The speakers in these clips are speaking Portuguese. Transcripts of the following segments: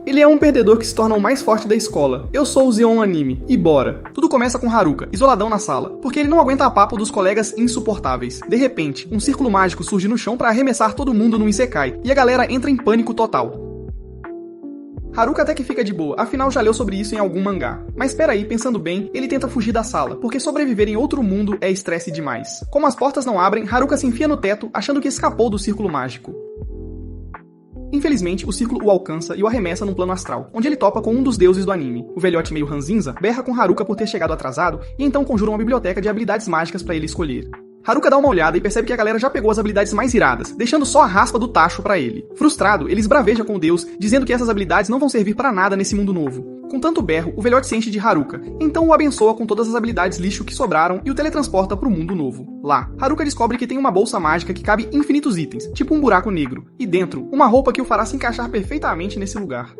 Ele é um perdedor que se torna o mais forte da escola. Eu sou o Zeon Anime, e bora! Tudo começa com Haruka, isoladão na sala, porque ele não aguenta a papo dos colegas insuportáveis. De repente, um círculo mágico surge no chão pra arremessar todo mundo no Isekai, e a galera entra em pânico total. Haruka até que fica de boa, afinal já leu sobre isso em algum mangá. Mas peraí, pensando bem, ele tenta fugir da sala, porque sobreviver em outro mundo é estresse demais. Como as portas não abrem, Haruka se enfia no teto, achando que escapou do círculo mágico. Infelizmente, o círculo o alcança e o arremessa num plano astral, onde ele topa com um dos deuses do anime. O velhote meio ranzinza berra com Haruka por ter chegado atrasado e então conjura uma biblioteca de habilidades mágicas pra ele escolher. Haruka dá uma olhada e percebe que a galera já pegou as habilidades mais iradas, deixando só a raspa do tacho pra ele. Frustrado, ele esbraveja com o deus, dizendo que essas habilidades não vão servir pra nada nesse mundo novo. Com tanto berro, o velhote se enche de Haruka, então o abençoa com todas as habilidades lixo que sobraram e o teletransporta pro mundo novo. Lá, Haruka descobre que tem uma bolsa mágica que cabe infinitos itens, tipo um buraco negro, e dentro, uma roupa que o fará se encaixar perfeitamente nesse lugar.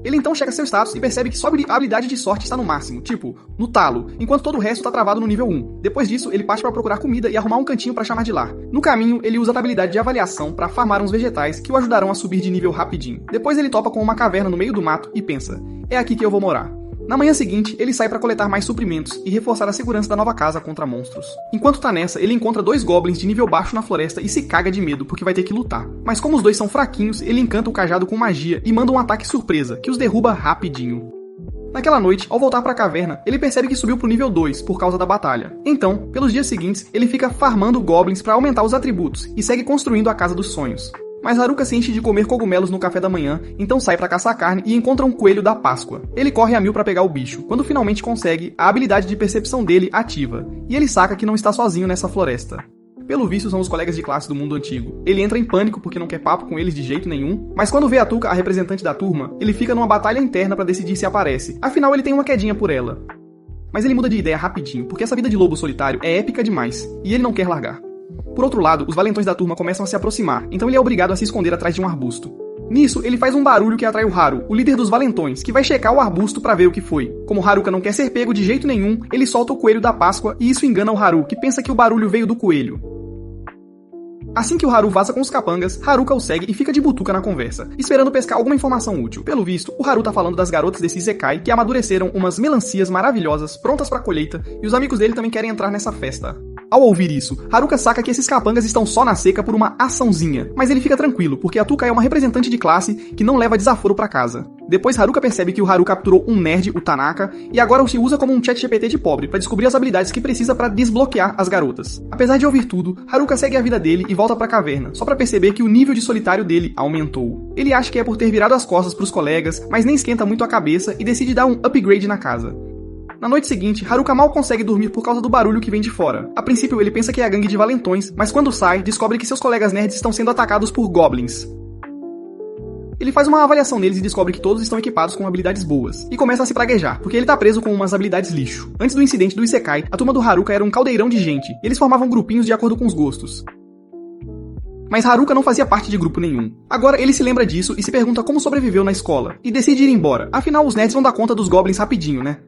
Ele então checa seu status e percebe que sua habilidade de sorte está no máximo, tipo, no talo, enquanto todo o resto está travado no nível 1. Depois disso, ele parte para procurar comida e arrumar um cantinho para chamar de lar. No caminho, ele usa a habilidade de avaliação para farmar uns vegetais que o ajudarão a subir de nível rapidinho. Depois ele topa com uma caverna no meio do mato e pensa, é aqui que eu vou morar. Na manhã seguinte, ele sai para coletar mais suprimentos e reforçar a segurança da nova casa contra monstros. Enquanto tá nessa, ele encontra 2 goblins de nível baixo na floresta e se caga de medo porque vai ter que lutar. Mas como os dois são fraquinhos, ele encanta o cajado com magia e manda um ataque surpresa, que os derruba rapidinho. Naquela noite, ao voltar pra caverna, ele percebe que subiu pro nível 2 por causa da batalha. Então, pelos dias seguintes, ele fica farmando goblins para aumentar os atributos e segue construindo a Casa dos Sonhos. Mas Haruka se enche de comer cogumelos no café da manhã, então sai pra caçar carne e encontra um coelho da Páscoa. Ele corre a mil pra pegar o bicho. Quando finalmente consegue, a habilidade de percepção dele ativa, e ele saca que não está sozinho nessa floresta. Pelo visto, são os colegas de classe do mundo antigo. Ele entra em pânico porque não quer papo com eles de jeito nenhum, mas quando vê a Tuka, a representante da turma, ele fica numa batalha interna pra decidir se aparece. Afinal, ele tem uma quedinha por ela. Mas ele muda de ideia rapidinho, porque essa vida de lobo solitário é épica demais, e ele não quer largar. Por outro lado, os valentões da turma começam a se aproximar, então ele é obrigado a se esconder atrás de um arbusto. Nisso, ele faz um barulho que atrai o Haru, o líder dos valentões, que vai checar o arbusto pra ver o que foi. Como Haruka não quer ser pego de jeito nenhum, ele solta o coelho da Páscoa e isso engana o Haru, que pensa que o barulho veio do coelho. Assim que o Haru vaza com os capangas, Haruka o segue e fica de butuca na conversa, esperando pescar alguma informação útil. Pelo visto, o Haru tá falando das garotas desse Isekai que amadureceram umas melancias maravilhosas, prontas pra colheita, e os amigos dele também querem entrar nessa festa. Ao ouvir isso, Haruka saca que esses capangas estão só na seca por uma açãozinha, mas ele fica tranquilo, porque a Tuka é uma representante de classe que não leva desaforo pra casa. Depois Haruka percebe que o Haru capturou um nerd, o Tanaka, e agora o se usa como um chat GPT de pobre pra descobrir as habilidades que precisa pra desbloquear as garotas. Apesar de ouvir tudo, Haruka segue a vida dele e volta pra caverna, só pra perceber que o nível de solitário dele aumentou. Ele acha que é por ter virado as costas pros colegas, mas nem esquenta muito a cabeça e decide dar um upgrade na casa. Na noite seguinte, Haruka mal consegue dormir por causa do barulho que vem de fora. A princípio, ele pensa que é a gangue de valentões, mas quando sai, descobre que seus colegas nerds estão sendo atacados por goblins. Ele faz uma avaliação neles e descobre que todos estão equipados com habilidades boas, e começa a se praguejar, porque ele tá preso com umas habilidades lixo. Antes do incidente do Isekai, a turma do Haruka era um caldeirão de gente, e eles formavam grupinhos de acordo com os gostos. Mas Haruka não fazia parte de grupo nenhum. Agora ele se lembra disso e se pergunta como sobreviveu na escola, e decide ir embora, afinal os nerds vão dar conta dos goblins rapidinho, né?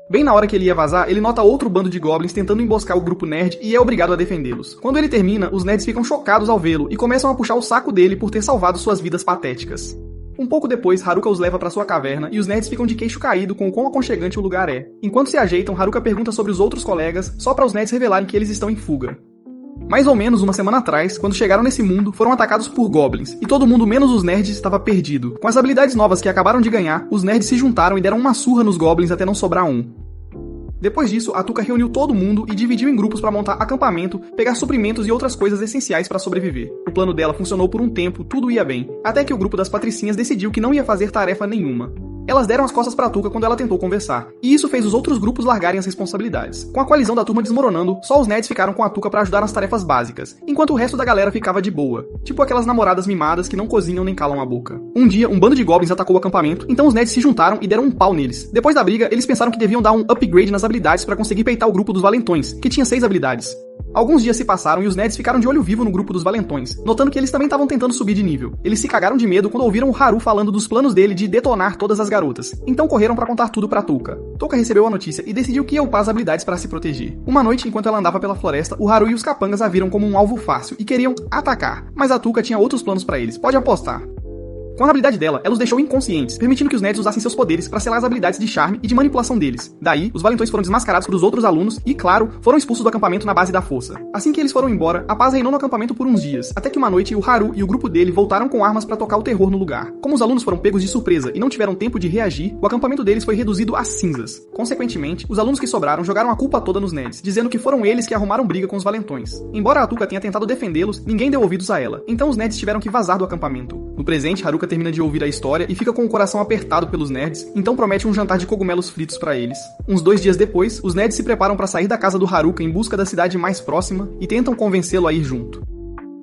Bem na hora que ele ia vazar, ele nota outro bando de goblins tentando emboscar o grupo nerd e é obrigado a defendê-los. Quando ele termina, os nerds ficam chocados ao vê-lo e começam a puxar o saco dele por ter salvado suas vidas patéticas. Um pouco depois, Haruka os leva pra sua caverna e os nerds ficam de queixo caído com o quão aconchegante o lugar é. Enquanto se ajeitam, Haruka pergunta sobre os outros colegas, só para os nerds revelarem que eles estão em fuga. Mais ou menos uma semana atrás, quando chegaram nesse mundo, foram atacados por goblins, e todo mundo menos os nerds estava perdido. Com as habilidades novas que acabaram de ganhar, os nerds se juntaram e deram uma surra nos goblins até não sobrar um. Depois disso, a Tuka reuniu todo mundo e dividiu em grupos para montar acampamento, pegar suprimentos e outras coisas essenciais para sobreviver. O plano dela funcionou por um tempo, tudo ia bem, até que o grupo das patricinhas decidiu que não ia fazer tarefa nenhuma. Elas deram as costas pra Tuka quando ela tentou conversar, e isso fez os outros grupos largarem as responsabilidades. Com a coalizão da turma desmoronando, só os nerds ficaram com a Tuka pra ajudar nas tarefas básicas, enquanto o resto da galera ficava de boa, tipo aquelas namoradas mimadas que não cozinham nem calam a boca. Um dia, um bando de goblins atacou o acampamento, então os nerds se juntaram e deram um pau neles. Depois da briga, eles pensaram que deviam dar um upgrade nas habilidades pra conseguir peitar o grupo dos valentões, que tinha 6 habilidades. Alguns dias se passaram e os nerds ficaram de olho vivo no grupo dos valentões, notando que eles também estavam tentando subir de nível. Eles se cagaram de medo quando ouviram o Haru falando dos planos dele de detonar todas as garotas, então correram pra contar tudo pra Tuka. Tuka recebeu a notícia e decidiu que ia upar as habilidades para se proteger. Uma noite, enquanto ela andava pela floresta, o Haru e os capangas a viram como um alvo fácil e queriam atacar, mas a Tuka tinha outros planos pra eles, pode apostar. Com a habilidade dela, ela os deixou inconscientes, permitindo que os nerds usassem seus poderes para selar as habilidades de charme e de manipulação deles. Daí, os valentões foram desmascarados por os outros alunos e, claro, foram expulsos do acampamento na base da força. Assim que eles foram embora, a paz reinou no acampamento por uns dias, até que uma noite o Haru e o grupo dele voltaram com armas para tocar o terror no lugar. Como os alunos foram pegos de surpresa e não tiveram tempo de reagir, o acampamento deles foi reduzido a cinzas. Consequentemente, os alunos que sobraram jogaram a culpa toda nos nerds, dizendo que foram eles que arrumaram briga com os valentões. Embora a Atuka tenha tentado defendê-los, ninguém deu ouvidos a ela, então os nerds tiveram que vazar do acampamento. No presente, Haruka termina de ouvir a história e fica com o coração apertado pelos nerds, então promete um jantar de cogumelos fritos para eles. Uns 2 dias depois, os nerds se preparam para sair da casa do Haruka em busca da cidade mais próxima e tentam convencê-lo a ir junto.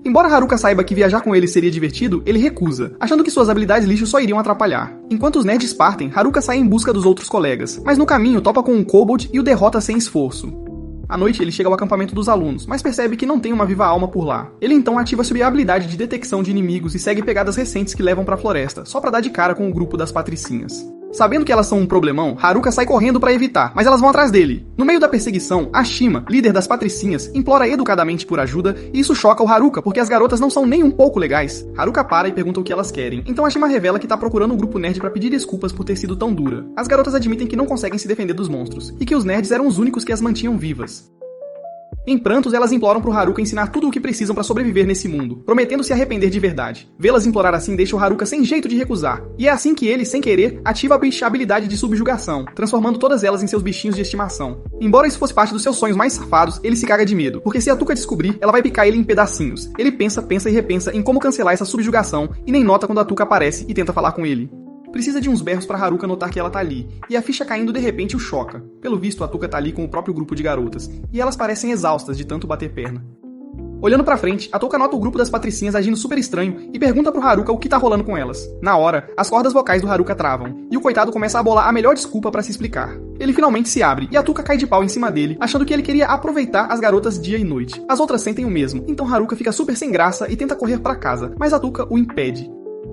Embora Haruka saiba que viajar com ele seria divertido, ele recusa, achando que suas habilidades lixo só iriam atrapalhar. Enquanto os nerds partem, Haruka sai em busca dos outros colegas, mas no caminho topa com um kobold e o derrota sem esforço. À noite, ele chega ao acampamento dos alunos, mas percebe que não tem uma viva alma por lá. Ele então ativa sua habilidade de detecção de inimigos e segue pegadas recentes que levam pra floresta, só pra dar de cara com o grupo das patricinhas. Sabendo que elas são um problemão, Haruka sai correndo pra evitar, mas elas vão atrás dele. No meio da perseguição, a Shima, líder das patricinhas, implora educadamente por ajuda e isso choca o Haruka, porque as garotas não são nem um pouco legais. Haruka para e pergunta o que elas querem, então a Shima revela que tá procurando um grupo nerd pra pedir desculpas por ter sido tão dura. As garotas admitem que não conseguem se defender dos monstros, e que os nerds eram os únicos que as mantinham vivas. Em prantos, elas imploram pro Haruka ensinar tudo o que precisam pra sobreviver nesse mundo, prometendo se arrepender de verdade. Vê-las implorar assim deixa o Haruka sem jeito de recusar, e é assim que ele, sem querer, ativa a habilidade de subjugação, transformando todas elas em seus bichinhos de estimação. Embora isso fosse parte dos seus sonhos mais safados, ele se caga de medo, porque se a Atuka descobrir, ela vai picar ele em pedacinhos. Ele pensa e repensa em como cancelar essa subjugação, e nem nota quando a Atuka aparece e tenta falar com ele. Precisa de uns berros pra Haruka notar que ela tá ali, e a ficha caindo de repente o choca. Pelo visto, a Atuka tá ali com o próprio grupo de garotas, e elas parecem exaustas de tanto bater perna. Olhando pra frente, a Atuka nota o grupo das patricinhas agindo super estranho e pergunta pro Haruka o que tá rolando com elas. Na hora, as cordas vocais do Haruka travam, e o coitado começa a bolar a melhor desculpa pra se explicar. Ele finalmente se abre, e a Atuka cai de pau em cima dele, achando que ele queria aproveitar as garotas dia e noite. As outras sentem o mesmo, então Haruka fica super sem graça e tenta correr pra casa, mas a Atuka o impede.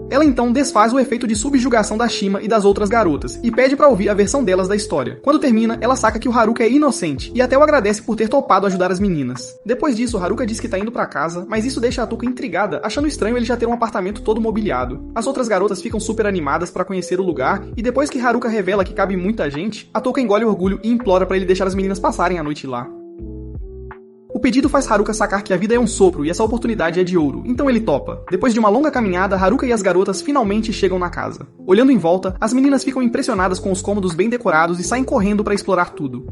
Ela então desfaz o efeito de subjugação da Shima e das outras garotas, e pede pra ouvir a versão delas da história. Quando termina, ela saca que o Haruka é inocente, e até o agradece por ter topado ajudar as meninas. Depois disso, Haruka diz que tá indo pra casa, mas isso deixa a Atuka intrigada, achando estranho ele já ter um apartamento todo mobiliado. As outras garotas ficam super animadas pra conhecer o lugar, e depois que Haruka revela que cabe muita gente, a Atuka engole o orgulho e implora pra ele deixar as meninas passarem a noite lá. O pedido faz Haruka sacar que a vida é um sopro e essa oportunidade é de ouro, então ele topa. Depois de uma longa caminhada, Haruka e as garotas finalmente chegam na casa. Olhando em volta, as meninas ficam impressionadas com os cômodos bem decorados e saem correndo para explorar tudo.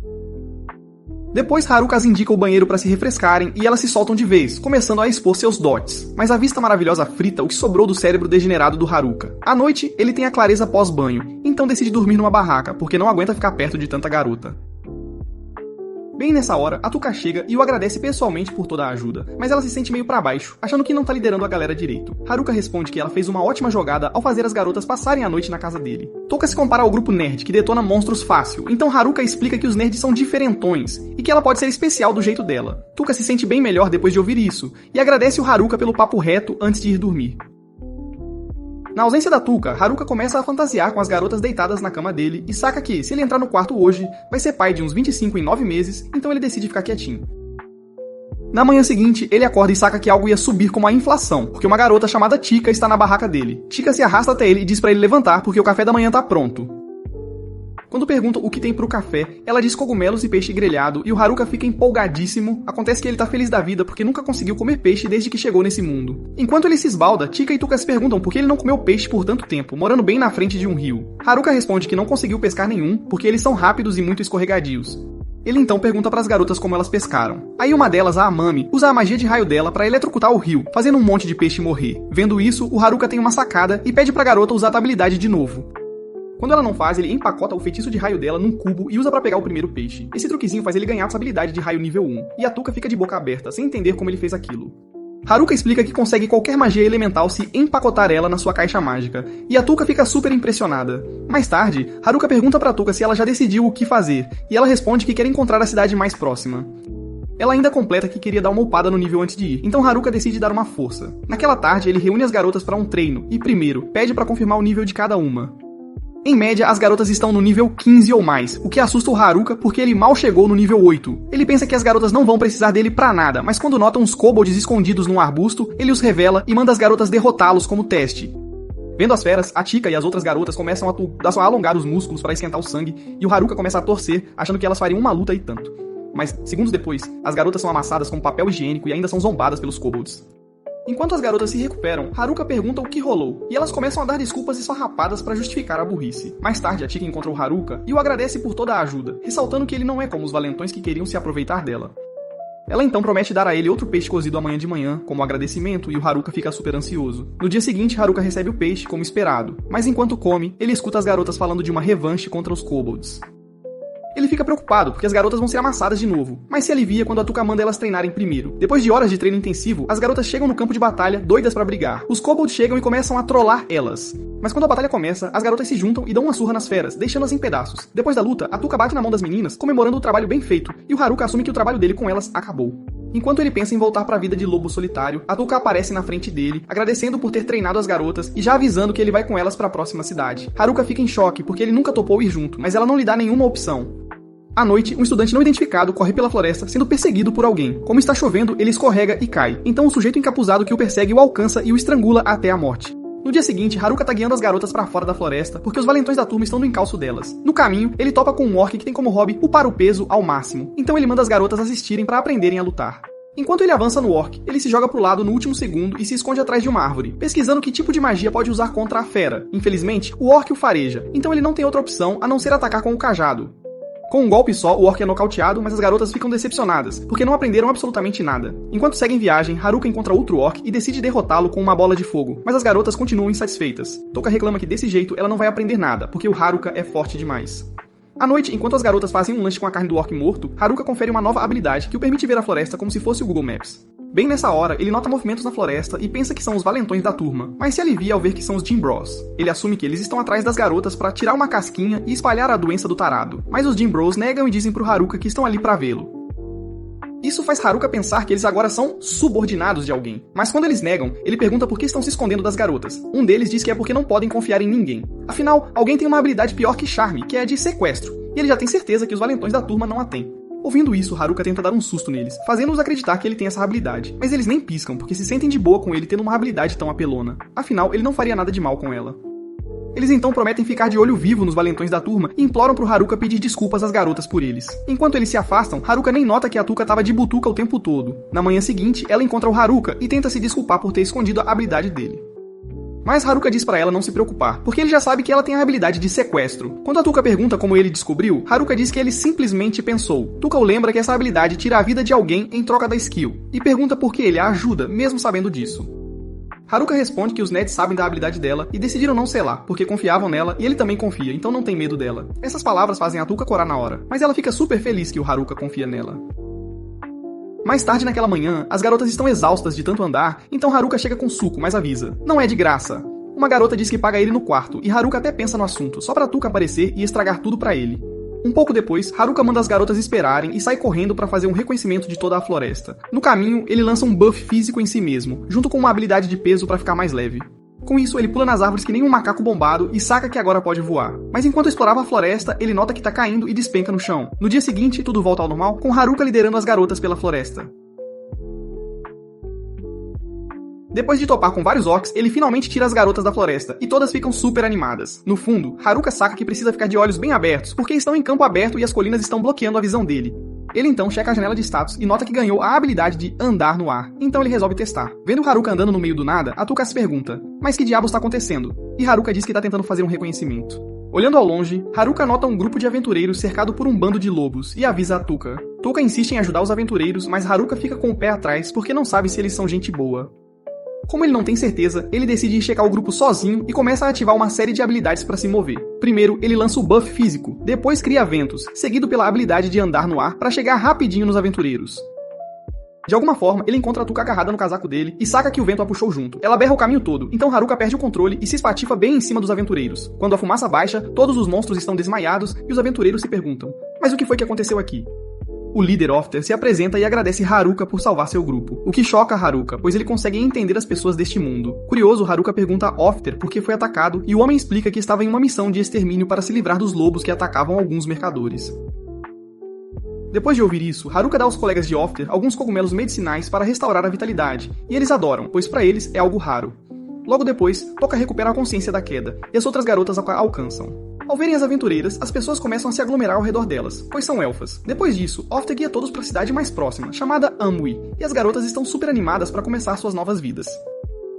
Depois, Haruka as indica o banheiro para se refrescarem e elas se soltam de vez, começando a expor seus dotes. Mas a vista maravilhosa frita o que sobrou do cérebro degenerado do Haruka. À noite, ele tem a clareza pós-banho, então decide dormir numa barraca, porque não aguenta ficar perto de tanta garota. Bem nessa hora, a Atuka chega e o agradece pessoalmente por toda a ajuda, mas ela se sente meio pra baixo, achando que não tá liderando a galera direito. Haruka responde que ela fez uma ótima jogada ao fazer as garotas passarem a noite na casa dele. Touka se compara ao grupo nerd, que detona monstros fácil, então Haruka explica que os nerds são diferentões, e que ela pode ser especial do jeito dela. Touka se sente bem melhor depois de ouvir isso, e agradece o Haruka pelo papo reto antes de ir dormir. Na ausência da Atuka, Haruka começa a fantasiar com as garotas deitadas na cama dele e saca que, se ele entrar no quarto hoje, vai ser pai de uns 25 em 9 meses, então ele decide ficar quietinho. Na manhã seguinte, ele acorda e saca que algo ia subir como a inflação, porque uma garota chamada Chika está na barraca dele. Chika se arrasta até ele e diz pra ele levantar porque o café da manhã tá pronto. Quando perguntam o que tem pro café, ela diz cogumelos e peixe grelhado, e o Haruka fica empolgadíssimo. Acontece que ele tá feliz da vida porque nunca conseguiu comer peixe desde que chegou nesse mundo. Enquanto ele se esbalda, Chika e Touka se perguntam por que ele não comeu peixe por tanto tempo, morando bem na frente de um rio. Haruka responde que não conseguiu pescar nenhum, porque eles são rápidos e muito escorregadios. Ele então pergunta pras garotas como elas pescaram. Aí uma delas, a Amami, usa a magia de raio dela pra eletrocutar o rio, fazendo um monte de peixe morrer. Vendo isso, o Haruka tem uma sacada e pede pra garota usar a habilidade de novo. Quando ela não faz, ele empacota o feitiço de raio dela num cubo e usa pra pegar o primeiro peixe. Esse truquezinho faz ele ganhar essa habilidade de raio nível 1, e a Atuka fica de boca aberta, sem entender como ele fez aquilo. Haruka explica que consegue qualquer magia elemental se empacotar ela na sua caixa mágica, e a Atuka fica super impressionada. Mais tarde, Haruka pergunta pra Atuka se ela já decidiu o que fazer, e ela responde que quer encontrar a cidade mais próxima. Ela ainda completa que queria dar uma upada no nível antes de ir, então Haruka decide dar uma força. Naquela tarde, ele reúne as garotas pra um treino, e primeiro, pede pra confirmar o nível de cada uma. Em média, as garotas estão no nível 15 ou mais, o que assusta o Haruka porque ele mal chegou no nível 8. Ele pensa que as garotas não vão precisar dele pra nada, mas quando nota uns kobolds escondidos num arbusto, ele os revela e manda as garotas derrotá-los como teste. Vendo as feras, a Chika e as outras garotas começam a alongar os músculos para esquentar o sangue, e o Haruka começa a torcer, achando que elas fariam uma luta e tanto. Mas, segundos depois, as garotas são amassadas com papel higiênico e ainda são zombadas pelos kobolds. Enquanto as garotas se recuperam, Haruka pergunta o que rolou, e elas começam a dar desculpas esfarrapadas para justificar a burrice. Mais tarde, a Chika encontra o Haruka e o agradece por toda a ajuda, ressaltando que ele não é como os valentões que queriam se aproveitar dela. Ela então promete dar a ele outro peixe cozido amanhã de manhã, como agradecimento, e o Haruka fica super ansioso. No dia seguinte, Haruka recebe o peixe, como esperado, mas enquanto come, ele escuta as garotas falando de uma revanche contra os kobolds. Ele fica preocupado, porque as garotas vão ser amassadas de novo, mas se alivia quando a Tuca manda elas treinarem primeiro. Depois de horas de treino intensivo, as garotas chegam no campo de batalha, doidas pra brigar. Os kobolds chegam e começam a trollar elas. Mas quando a batalha começa, as garotas se juntam e dão uma surra nas feras, deixando-as em pedaços. Depois da luta, a Tuca bate na mão das meninas, comemorando o trabalho bem feito, e o Haruka assume que o trabalho dele com elas acabou. Enquanto ele pensa em voltar pra vida de lobo solitário, a Tuca aparece na frente dele, agradecendo por ter treinado as garotas e já avisando que ele vai com elas pra próxima cidade. Haruka fica em choque, porque ele nunca topou ir junto, mas ela não lhe dá nenhuma opção. À noite, um estudante não identificado corre pela floresta sendo perseguido por alguém. Como está chovendo, ele escorrega e cai. Então o sujeito encapuzado que o persegue o alcança e o estrangula até a morte. No dia seguinte, Haruka tá guiando as garotas pra fora da floresta, porque os valentões da turma estão no encalço delas. No caminho, ele topa com um orc que tem como hobby upar o peso ao máximo. Então ele manda as garotas assistirem pra aprenderem a lutar. Enquanto ele avança no orc, ele se joga pro lado no último segundo e se esconde atrás de uma árvore, pesquisando que tipo de magia pode usar contra a fera. Infelizmente, o orc o fareja, então ele não tem outra opção a não ser atacar com o cajado. Com um golpe só, o orc é nocauteado, mas as garotas ficam decepcionadas, porque não aprenderam absolutamente nada. Enquanto seguem viagem, Haruka encontra outro orc e decide derrotá-lo com uma bola de fogo, mas as garotas continuam insatisfeitas. Toka reclama que desse jeito ela não vai aprender nada, porque o Haruka é forte demais. À noite, enquanto as garotas fazem um lanche com a carne do orc morto, Haruka confere uma nova habilidade que o permite ver a floresta como se fosse o Google Maps. Bem nessa hora, ele nota movimentos na floresta e pensa que são os valentões da turma, mas se alivia ao ver que são os Jim Bros. Ele assume que eles estão atrás das garotas para tirar uma casquinha e espalhar a doença do tarado, mas os Jim Bros negam e dizem pro Haruka que estão ali pra vê-lo. Isso faz Haruka pensar que eles agora são subordinados de alguém, mas quando eles negam, ele pergunta por que estão se escondendo das garotas. Um deles diz que é porque não podem confiar em ninguém. Afinal, alguém tem uma habilidade pior que charme, que é a de sequestro, e ele já tem certeza que os valentões da turma não a têm. Ouvindo isso, Haruka tenta dar um susto neles, fazendo-os acreditar que ele tem essa habilidade, mas eles nem piscam, porque se sentem de boa com ele tendo uma habilidade tão apelona. Afinal, ele não faria nada de mal com ela. Eles então prometem ficar de olho vivo nos valentões da turma e imploram pro Haruka pedir desculpas às garotas por eles. Enquanto eles se afastam, Haruka nem nota que a Tuca tava de butuca o tempo todo. Na manhã seguinte, ela encontra o Haruka e tenta se desculpar por ter escondido a habilidade dele. Mas Haruka diz pra ela não se preocupar, porque ele já sabe que ela tem a habilidade de sequestro. Quando a Tuca pergunta como ele descobriu, Haruka diz que ele simplesmente pensou. Tuca o lembra que essa habilidade tira a vida de alguém em troca da skill, e pergunta por que ele a ajuda, mesmo sabendo disso. Haruka responde que os nerds sabem da habilidade dela e decidiram não selar, porque confiavam nela e ele também confia, então não tem medo dela. Essas palavras fazem a Tuca corar na hora, mas ela fica super feliz que o Haruka confia nela. Mais tarde naquela manhã, as garotas estão exaustas de tanto andar, então Haruka chega com suco, mas avisa. Não é de graça. Uma garota diz que paga ele no quarto, e Haruka até pensa no assunto, só pra Tuca aparecer e estragar tudo pra ele. Um pouco depois, Haruka manda as garotas esperarem e sai correndo pra fazer um reconhecimento de toda a floresta. No caminho, ele lança um buff físico em si mesmo, junto com uma habilidade de peso pra ficar mais leve. Com isso, ele pula nas árvores que nem um macaco bombado e saca que agora pode voar. Mas enquanto explorava a floresta, ele nota que tá caindo e despenca no chão. No dia seguinte, tudo volta ao normal, com Haruka liderando as garotas pela floresta. Depois de topar com vários orcs, ele finalmente tira as garotas da floresta, e todas ficam super animadas. No fundo, Haruka saca que precisa ficar de olhos bem abertos, porque estão em campo aberto e as colinas estão bloqueando a visão dele. Ele então checa a janela de status e nota que ganhou a habilidade de andar no ar, então ele resolve testar. Vendo Haruka andando no meio do nada, a Tuca se pergunta, mas que diabos está acontecendo? E Haruka diz que está tentando fazer um reconhecimento. Olhando ao longe, Haruka nota um grupo de aventureiros cercado por um bando de lobos e avisa a Tuca. Tuca insiste em ajudar os aventureiros, mas Haruka fica com o pé atrás porque não sabe se eles são gente boa. Como ele não tem certeza, ele decide ir checar o grupo sozinho e começa a ativar uma série de habilidades para se mover. Primeiro, ele lança o buff físico, depois cria ventos, seguido pela habilidade de andar no ar para chegar rapidinho nos aventureiros. De alguma forma, ele encontra a Tuca agarrada no casaco dele e saca que o vento a puxou junto. Ela berra o caminho todo, então Haruka perde o controle e se espatifa bem em cima dos aventureiros. Quando a fumaça baixa, todos os monstros estão desmaiados e os aventureiros se perguntam, mas o que foi que aconteceu aqui? O líder Ofter se apresenta e agradece Haruka por salvar seu grupo, o que choca Haruka, pois ele consegue entender as pessoas deste mundo. Curioso, Haruka pergunta a Ofter por que foi atacado e o homem explica que estava em uma missão de extermínio para se livrar dos lobos que atacavam alguns mercadores. Depois de ouvir isso, Haruka dá aos colegas de Ofter alguns cogumelos medicinais para restaurar a vitalidade, e eles adoram, pois para eles é algo raro. Logo depois, Toca recupera a consciência da queda, e as outras garotas a alcançam. Ao verem as aventureiras, as pessoas começam a se aglomerar ao redor delas, pois são elfas. Depois disso, Ofter guia todos para a cidade mais próxima, chamada Amui, e as garotas estão super animadas para começar suas novas vidas.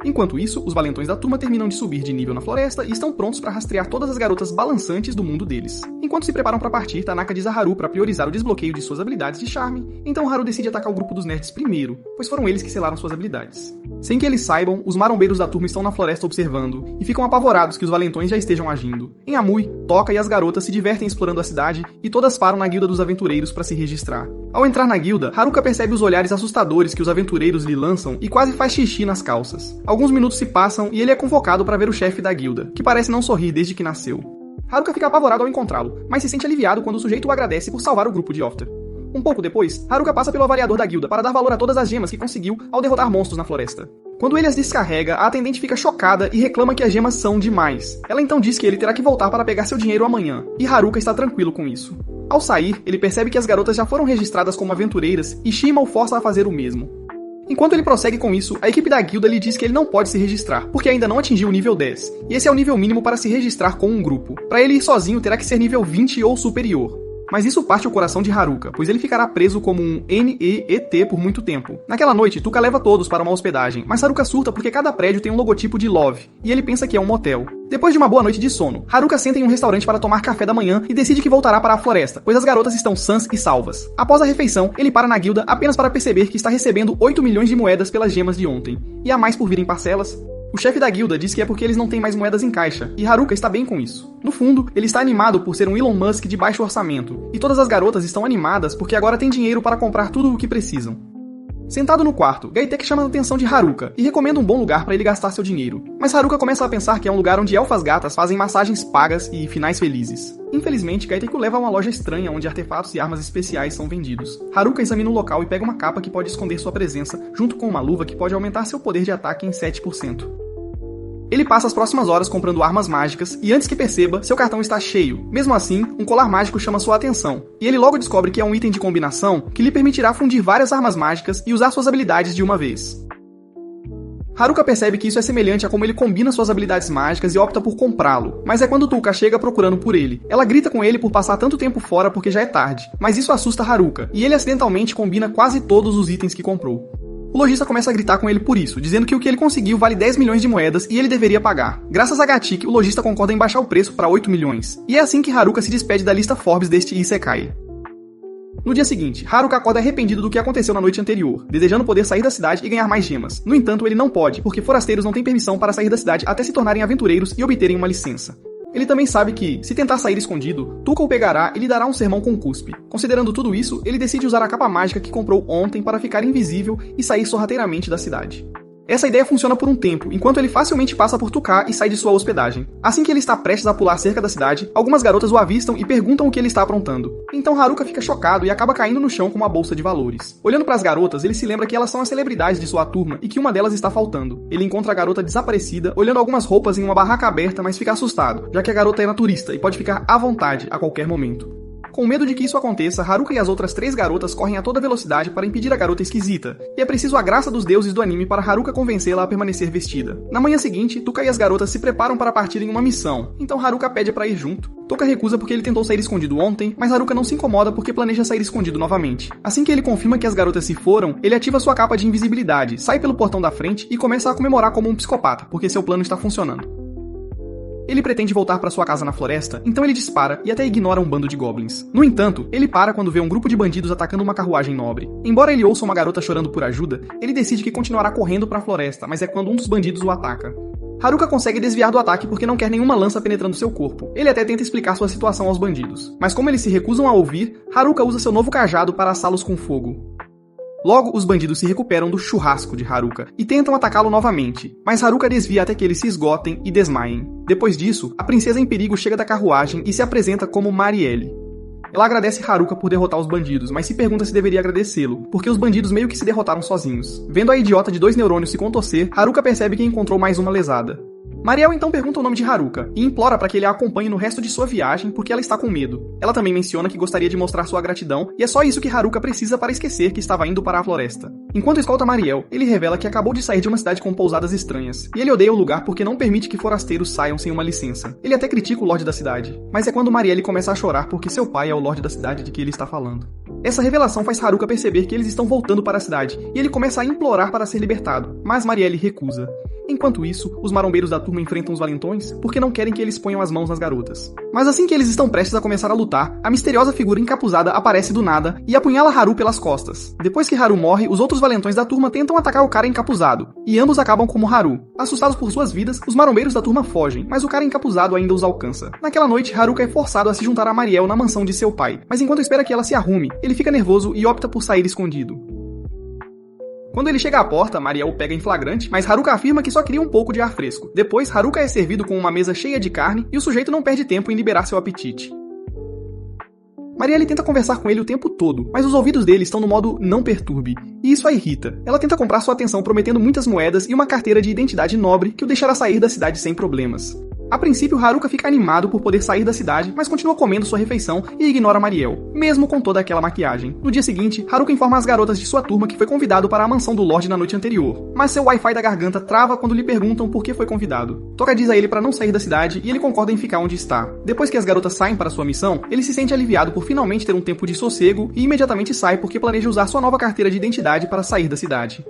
Enquanto isso, os valentões da turma terminam de subir de nível na floresta e estão prontos para rastrear todas as garotas balançantes do mundo deles. Enquanto se preparam para partir, Tanaka diz a Haru para priorizar o desbloqueio de suas habilidades de charme, então Haru decide atacar o grupo dos nerds primeiro, pois foram eles que selaram suas habilidades. Sem que eles saibam, os marombeiros da turma estão na floresta observando, e ficam apavorados que os valentões já estejam agindo. Em Amui, Toca e as garotas se divertem explorando a cidade, e todas param na guilda dos aventureiros para se registrar. Ao entrar na guilda, Haruka percebe os olhares assustadores que os aventureiros lhe lançam e quase faz xixi nas calças. Alguns minutos se passam e ele é convocado para ver o chefe da guilda, que parece não sorrir desde que nasceu. Haruka fica apavorado ao encontrá-lo, mas se sente aliviado quando o sujeito o agradece por salvar o grupo de Ofter. Um pouco depois, Haruka passa pelo avaliador da guilda para dar valor a todas as gemas que conseguiu ao derrotar monstros na floresta. Quando ele as descarrega, a atendente fica chocada e reclama que as gemas são demais. Ela então diz que ele terá que voltar para pegar seu dinheiro amanhã, e Haruka está tranquilo com isso. Ao sair, ele percebe que as garotas já foram registradas como aventureiras e Shima o força a fazer o mesmo. Enquanto ele prossegue com isso, a equipe da guilda lhe diz que ele não pode se registrar, porque ainda não atingiu o nível 10, e esse é o nível mínimo para se registrar com um grupo. Para ele ir sozinho, terá que ser nível 20 ou superior. Mas isso parte o coração de Haruka, pois ele ficará preso como um NEET por muito tempo. Naquela noite, Tuka leva todos para uma hospedagem, mas Haruka surta porque cada prédio tem um logotipo de Love, e ele pensa que é um motel. Depois de uma boa noite de sono, Haruka senta em um restaurante para tomar café da manhã e decide que voltará para a floresta, pois as garotas estão sãs e salvas. Após a refeição, ele para na guilda apenas para perceber que está recebendo 8 milhões de moedas pelas gemas de ontem, e há mais por vir em parcelas. O chefe da guilda diz que é porque eles não têm mais moedas em caixa, e Haruka está bem com isso. No fundo, ele está animado por ser um Elon Musk de baixo orçamento, e todas as garotas estão animadas porque agora tem dinheiro para comprar tudo o que precisam. Sentado no quarto, Gaitek chama a atenção de Haruka e recomenda um bom lugar para ele gastar seu dinheiro. Mas Haruka começa a pensar que é um lugar onde elfas gatas fazem massagens pagas e finais felizes. Infelizmente, Gaitek o leva a uma loja estranha onde artefatos e armas especiais são vendidos. Haruka examina o local e pega uma capa que pode esconder sua presença, junto com uma luva que pode aumentar seu poder de ataque em 7%. Ele passa as próximas horas comprando armas mágicas e antes que perceba, seu cartão está cheio. Mesmo assim, um colar mágico chama sua atenção, e ele logo descobre que é um item de combinação que lhe permitirá fundir várias armas mágicas e usar suas habilidades de uma vez. Haruka percebe que isso é semelhante a como ele combina suas habilidades mágicas e opta por comprá-lo, mas é quando Tuka chega procurando por ele. Ela grita com ele por passar tanto tempo fora porque já é tarde, mas isso assusta Haruka, e ele acidentalmente combina quase todos os itens que comprou. O lojista começa a gritar com ele por isso, dizendo que o que ele conseguiu vale 10 milhões de moedas e ele deveria pagar. Graças a Gatik, o lojista concorda em baixar o preço para 8 milhões. E é assim que Haruka se despede da lista Forbes deste Isekai. No dia seguinte, Haruka acorda arrependido do que aconteceu na noite anterior, desejando poder sair da cidade e ganhar mais gemas. No entanto, ele não pode, porque forasteiros não têm permissão para sair da cidade até se tornarem aventureiros e obterem uma licença. Ele também sabe que, se tentar sair escondido, Tuka o pegará e lhe dará um sermão com cuspe. Considerando tudo isso, ele decide usar a capa mágica que comprou ontem para ficar invisível e sair sorrateiramente da cidade. Essa ideia funciona por um tempo, enquanto ele facilmente passa por Tuka e sai de sua hospedagem. Assim que ele está prestes a pular a cerca da cidade, algumas garotas o avistam e perguntam o que ele está aprontando. Então Haruka fica chocado e acaba caindo no chão com uma bolsa de valores. Olhando para as garotas, ele se lembra que elas são as celebridades de sua turma e que uma delas está faltando. Ele encontra a garota desaparecida, olhando algumas roupas em uma barraca aberta, mas fica assustado, já que a garota é naturista e pode ficar à vontade a qualquer momento. Com medo de que isso aconteça, Haruka e as outras 3 garotas correm a toda velocidade para impedir a garota esquisita, e é preciso a graça dos deuses do anime para Haruka convencê-la a permanecer vestida. Na manhã seguinte, Tuka e as garotas se preparam para partir em uma missão, então Haruka pede para ir junto. Tuka recusa porque ele tentou sair escondido ontem, mas Haruka não se incomoda porque planeja sair escondido novamente. Assim que ele confirma que as garotas se foram, ele ativa sua capa de invisibilidade, sai pelo portão da frente e começa a comemorar como um psicopata, porque seu plano está funcionando. Ele pretende voltar para sua casa na floresta, então ele dispara e até ignora um bando de goblins. No entanto, ele para quando vê um grupo de bandidos atacando uma carruagem nobre. Embora ele ouça uma garota chorando por ajuda, ele decide que continuará correndo para a floresta, mas é quando um dos bandidos o ataca. Haruka consegue desviar do ataque porque não quer nenhuma lança penetrando seu corpo. Ele até tenta explicar sua situação aos bandidos, mas como eles se recusam a ouvir, Haruka usa seu novo cajado para assá-los com fogo. Logo, os bandidos se recuperam do churrasco de Haruka e tentam atacá-lo novamente, mas Haruka desvia até que eles se esgotem e desmaiem. Depois disso, a princesa em perigo chega da carruagem e se apresenta como Marielle. Ela agradece Haruka por derrotar os bandidos, mas se pergunta se deveria agradecê-lo, porque os bandidos meio que se derrotaram sozinhos. Vendo a idiota de 2 neurônios se contorcer, Haruka percebe que encontrou mais uma lesada. Mariel então pergunta o nome de Haruka e implora para que ele a acompanhe no resto de sua viagem porque ela está com medo. Ela também menciona que gostaria de mostrar sua gratidão e é só isso que Haruka precisa para esquecer que estava indo para a floresta. Enquanto escolta Mariel, ele revela que acabou de sair de uma cidade com pousadas estranhas e ele odeia o lugar porque não permite que forasteiros saiam sem uma licença. Ele até critica o Lorde da cidade, mas é quando Marielle começa a chorar porque seu pai é o Lorde da cidade de que ele está falando. Essa revelação faz Haruka perceber que eles estão voltando para a cidade e ele começa a implorar para ser libertado, mas Marielle recusa. Enquanto isso, os marombeiros da turma enfrentam os valentões porque não querem que eles ponham as mãos nas garotas. Mas assim que eles estão prestes a começar a lutar, a misteriosa figura encapuzada aparece do nada e apunhala Haru pelas costas. Depois que Haru morre, os outros valentões da turma tentam atacar o cara encapuzado, e ambos acabam como Haru. Assustados por suas vidas, os marombeiros da turma fogem, mas o cara encapuzado ainda os alcança. Naquela noite, Haruka é forçado a se juntar a Mariel na mansão de seu pai, mas enquanto espera que ela se arrume, ele fica nervoso e opta por sair escondido. Quando ele chega à porta, Mariel o pega em flagrante, mas Haruka afirma que só queria um pouco de ar fresco. Depois, Haruka é servido com uma mesa cheia de carne e o sujeito não perde tempo em liberar seu apetite. Marielle tenta conversar com ele o tempo todo, mas os ouvidos dele estão no modo não perturbe, e isso a irrita. Ela tenta comprar sua atenção prometendo muitas moedas e uma carteira de identidade nobre que o deixará sair da cidade sem problemas. A princípio, Haruka fica animado por poder sair da cidade, mas continua comendo sua refeição e ignora Mariel, mesmo com toda aquela maquiagem. No dia seguinte, Haruka informa as garotas de sua turma que foi convidado para a mansão do Lorde na noite anterior, mas seu Wi-Fi da garganta trava quando lhe perguntam por que foi convidado. Toka diz a ele para não sair da cidade e ele concorda em ficar onde está. Depois que as garotas saem para sua missão, ele se sente aliviado por finalmente ter um tempo de sossego e imediatamente sai porque planeja usar sua nova carteira de identidade para sair da cidade.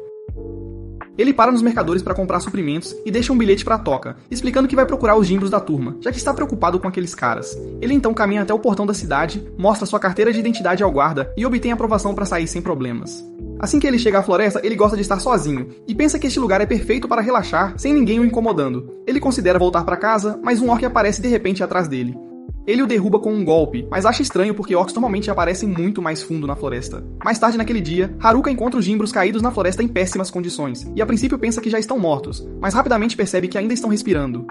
Ele para nos mercadores para comprar suprimentos e deixa um bilhete para Toka, explicando que vai procurar os Jimbros da turma, já que está preocupado com aqueles caras. Ele então caminha até o portão da cidade, mostra sua carteira de identidade ao guarda e obtém aprovação para sair sem problemas. Assim que ele chega à floresta, ele gosta de estar sozinho, e pensa que este lugar é perfeito para relaxar sem ninguém o incomodando. Ele considera voltar para casa, mas um orc aparece de repente atrás dele. Ele o derruba com um golpe, mas acha estranho porque orcs normalmente aparecem muito mais fundo na floresta. Mais tarde naquele dia, Haruka encontra os Jimbros caídos na floresta em péssimas condições, e a princípio pensa que já estão mortos, mas rapidamente percebe que ainda estão respirando.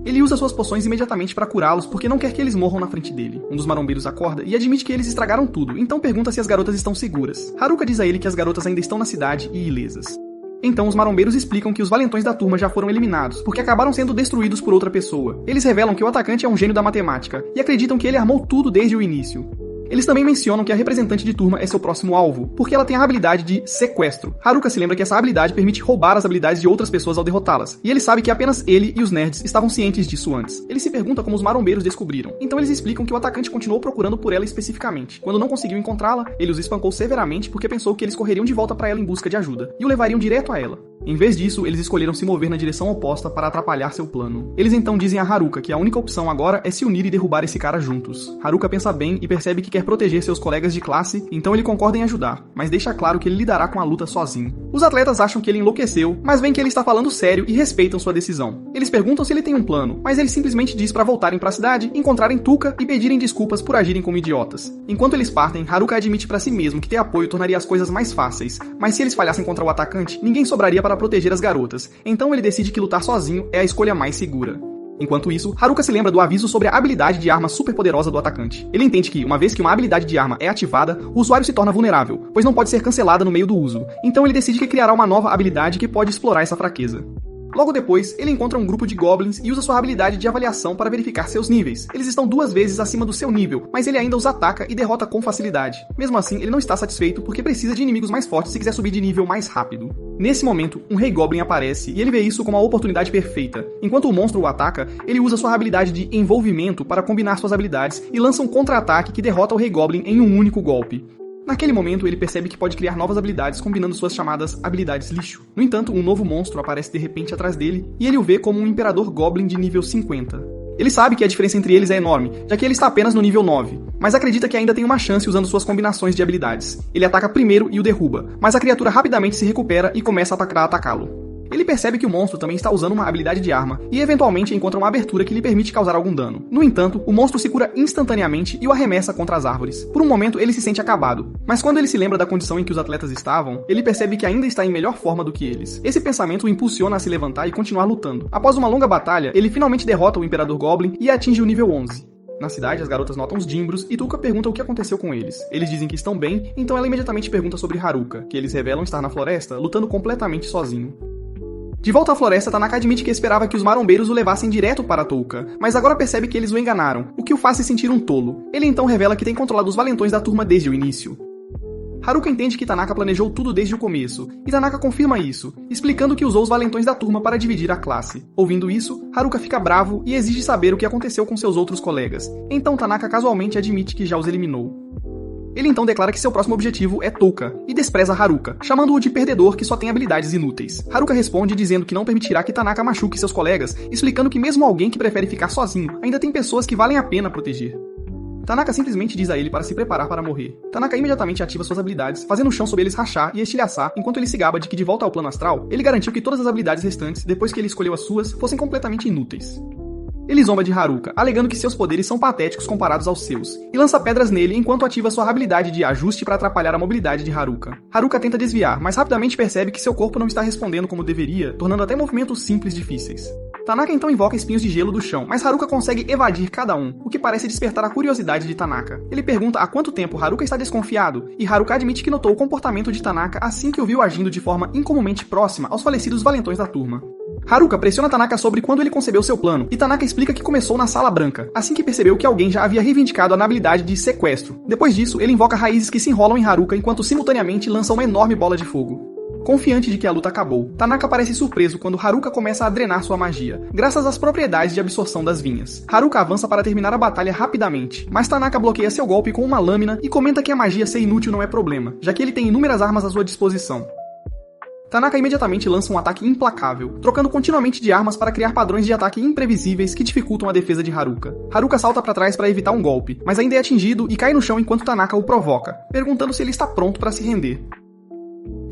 Ele usa suas poções imediatamente para curá-los porque não quer que eles morram na frente dele. Um dos marombeiros acorda e admite que eles estragaram tudo, então pergunta se as garotas estão seguras. Haruka diz a ele que as garotas ainda estão na cidade e ilesas. Então os marombeiros explicam que os valentões da turma já foram eliminados, porque acabaram sendo destruídos por outra pessoa. Eles revelam que o atacante é um gênio da matemática, e acreditam que ele armou tudo desde o início. Eles também mencionam que a representante de turma é seu próximo alvo, porque ela tem a habilidade de sequestro. Haruka se lembra que essa habilidade permite roubar as habilidades de outras pessoas ao derrotá-las, e ele sabe que apenas ele e os nerds estavam cientes disso antes. Ele se pergunta como os marombeiros descobriram, então eles explicam que o atacante continuou procurando por ela especificamente. Quando não conseguiu encontrá-la, ele os espancou severamente porque pensou que eles correriam de volta para ela em busca de ajuda, e o levariam direto a ela. Em vez disso, eles escolheram se mover na direção oposta para atrapalhar seu plano. Eles então dizem a Haruka que a única opção agora é se unir e derrubar esse cara juntos. Haruka pensa bem e percebe que quer proteger seus colegas de classe, então ele concorda em ajudar, mas deixa claro que ele lidará com a luta sozinho. Os atletas acham que ele enlouqueceu, mas veem que ele está falando sério e respeitam sua decisão. Eles perguntam se ele tem um plano, mas ele simplesmente diz para voltarem para a cidade, encontrarem Tuka e pedirem desculpas por agirem como idiotas. Enquanto eles partem, Haruka admite para si mesmo que ter apoio tornaria as coisas mais fáceis, mas se eles falhassem contra o atacante, ninguém sobraria para proteger as garotas, então ele decide que lutar sozinho é a escolha mais segura. Enquanto isso, Haruka se lembra do aviso sobre a habilidade de arma super poderosa do atacante. Ele entende que, uma vez que uma habilidade de arma é ativada, o usuário se torna vulnerável, pois não pode ser cancelada no meio do uso, então ele decide que criará uma nova habilidade que pode explorar essa fraqueza. Logo depois, ele encontra um grupo de goblins e usa sua habilidade de avaliação para verificar seus níveis. Eles estão 2 vezes acima do seu nível, mas ele ainda os ataca e derrota com facilidade. Mesmo assim, ele não está satisfeito porque precisa de inimigos mais fortes se quiser subir de nível mais rápido. Nesse momento, um rei goblin aparece e ele vê isso como a oportunidade perfeita. Enquanto o monstro o ataca, ele usa sua habilidade de envolvimento para combinar suas habilidades e lança um contra-ataque que derrota o rei goblin em um único golpe. Naquele momento, ele percebe que pode criar novas habilidades combinando suas chamadas habilidades lixo. No entanto, um novo monstro aparece de repente atrás dele e ele o vê como um imperador goblin de nível 50. Ele sabe que a diferença entre eles é enorme, já que ele está apenas no nível 9, mas acredita que ainda tem uma chance usando suas combinações de habilidades. Ele ataca primeiro e o derruba, mas a criatura rapidamente se recupera e começa a atacá-lo. Ele percebe que o monstro também está usando uma habilidade de arma e eventualmente encontra uma abertura que lhe permite causar algum dano. No entanto, o monstro se cura instantaneamente e o arremessa contra as árvores. Por um momento, ele se sente acabado, mas quando ele se lembra da condição em que os atletas estavam, ele percebe que ainda está em melhor forma do que eles. Esse pensamento o impulsiona a se levantar e continuar lutando. Após uma longa batalha, ele finalmente derrota o Imperador Goblin e atinge o nível 11. Na cidade, as garotas notam os Jimbros e Tuka pergunta o que aconteceu com eles. Eles dizem que estão bem, então ela imediatamente pergunta sobre Haruka, que eles revelam estar na floresta, lutando completamente sozinho. De volta à floresta, Tanaka admite que esperava que os marombeiros o levassem direto para Touka, mas agora percebe que eles o enganaram, o que o faz se sentir um tolo. Ele então revela que tem controlado os valentões da turma desde o início. Haruka entende que Tanaka planejou tudo desde o começo, e Tanaka confirma isso, explicando que usou os valentões da turma para dividir a classe. Ouvindo isso, Haruka fica bravo e exige saber o que aconteceu com seus outros colegas. Então Tanaka casualmente admite que já os eliminou. Ele então declara que seu próximo objetivo é Touka, e despreza Haruka, chamando-o de perdedor que só tem habilidades inúteis. Haruka responde dizendo que não permitirá que Tanaka machuque seus colegas, explicando que mesmo alguém que prefere ficar sozinho, ainda tem pessoas que valem a pena proteger. Tanaka simplesmente diz a ele para se preparar para morrer. Tanaka imediatamente ativa suas habilidades, fazendo o chão sob eles rachar e estilhaçar, enquanto ele se gaba de que de volta ao plano astral, ele garantiu que todas as habilidades restantes, depois que ele escolheu as suas, fossem completamente inúteis. Ele zomba de Haruka, alegando que seus poderes são patéticos comparados aos seus, e lança pedras nele enquanto ativa sua habilidade de ajuste para atrapalhar a mobilidade de Haruka. Haruka tenta desviar, mas rapidamente percebe que seu corpo não está respondendo como deveria, tornando até movimentos simples difíceis. Tanaka então invoca espinhos de gelo do chão, mas Haruka consegue evadir cada um, o que parece despertar a curiosidade de Tanaka. Ele pergunta há quanto tempo Haruka está desconfiado, e Haruka admite que notou o comportamento de Tanaka assim que o viu agindo de forma incomumente próxima aos falecidos valentões da turma. Haruka pressiona Tanaka sobre quando ele concebeu seu plano, e Tanaka explica que começou na Sala Branca, assim que percebeu que alguém já havia reivindicado a habilidade de sequestro. Depois disso, ele invoca raízes que se enrolam em Haruka enquanto simultaneamente lança uma enorme bola de fogo. Confiante de que a luta acabou, Tanaka parece surpreso quando Haruka começa a drenar sua magia, graças às propriedades de absorção das vinhas. Haruka avança para terminar a batalha rapidamente, mas Tanaka bloqueia seu golpe com uma lâmina e comenta que a magia ser inútil não é problema, já que ele tem inúmeras armas à sua disposição. Tanaka imediatamente lança um ataque implacável, trocando continuamente de armas para criar padrões de ataque imprevisíveis que dificultam a defesa de Haruka. Haruka salta para trás para evitar um golpe, mas ainda é atingido e cai no chão enquanto Tanaka o provoca, perguntando se ele está pronto para se render.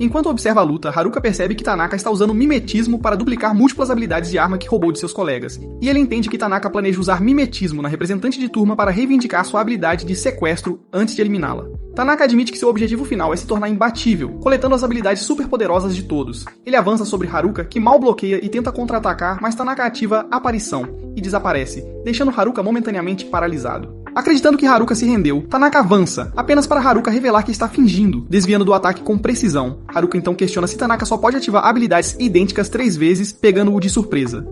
Enquanto observa a luta, Haruka percebe que Tanaka está usando mimetismo para duplicar múltiplas habilidades de arma que roubou de seus colegas, e ele entende que Tanaka planeja usar mimetismo na representante de turma para reivindicar sua habilidade de sequestro antes de eliminá-la. Tanaka admite que seu objetivo final é se tornar imbatível, coletando as habilidades superpoderosas de todos. Ele avança sobre Haruka, que mal bloqueia e tenta contra-atacar, mas Tanaka ativa Aparição e desaparece, deixando Haruka momentaneamente paralisado. Acreditando que Haruka se rendeu, Tanaka avança, apenas para Haruka revelar que está fingindo, desviando do ataque com precisão. Haruka então questiona se Tanaka só pode ativar habilidades idênticas 3 vezes, pegando-o de surpresa.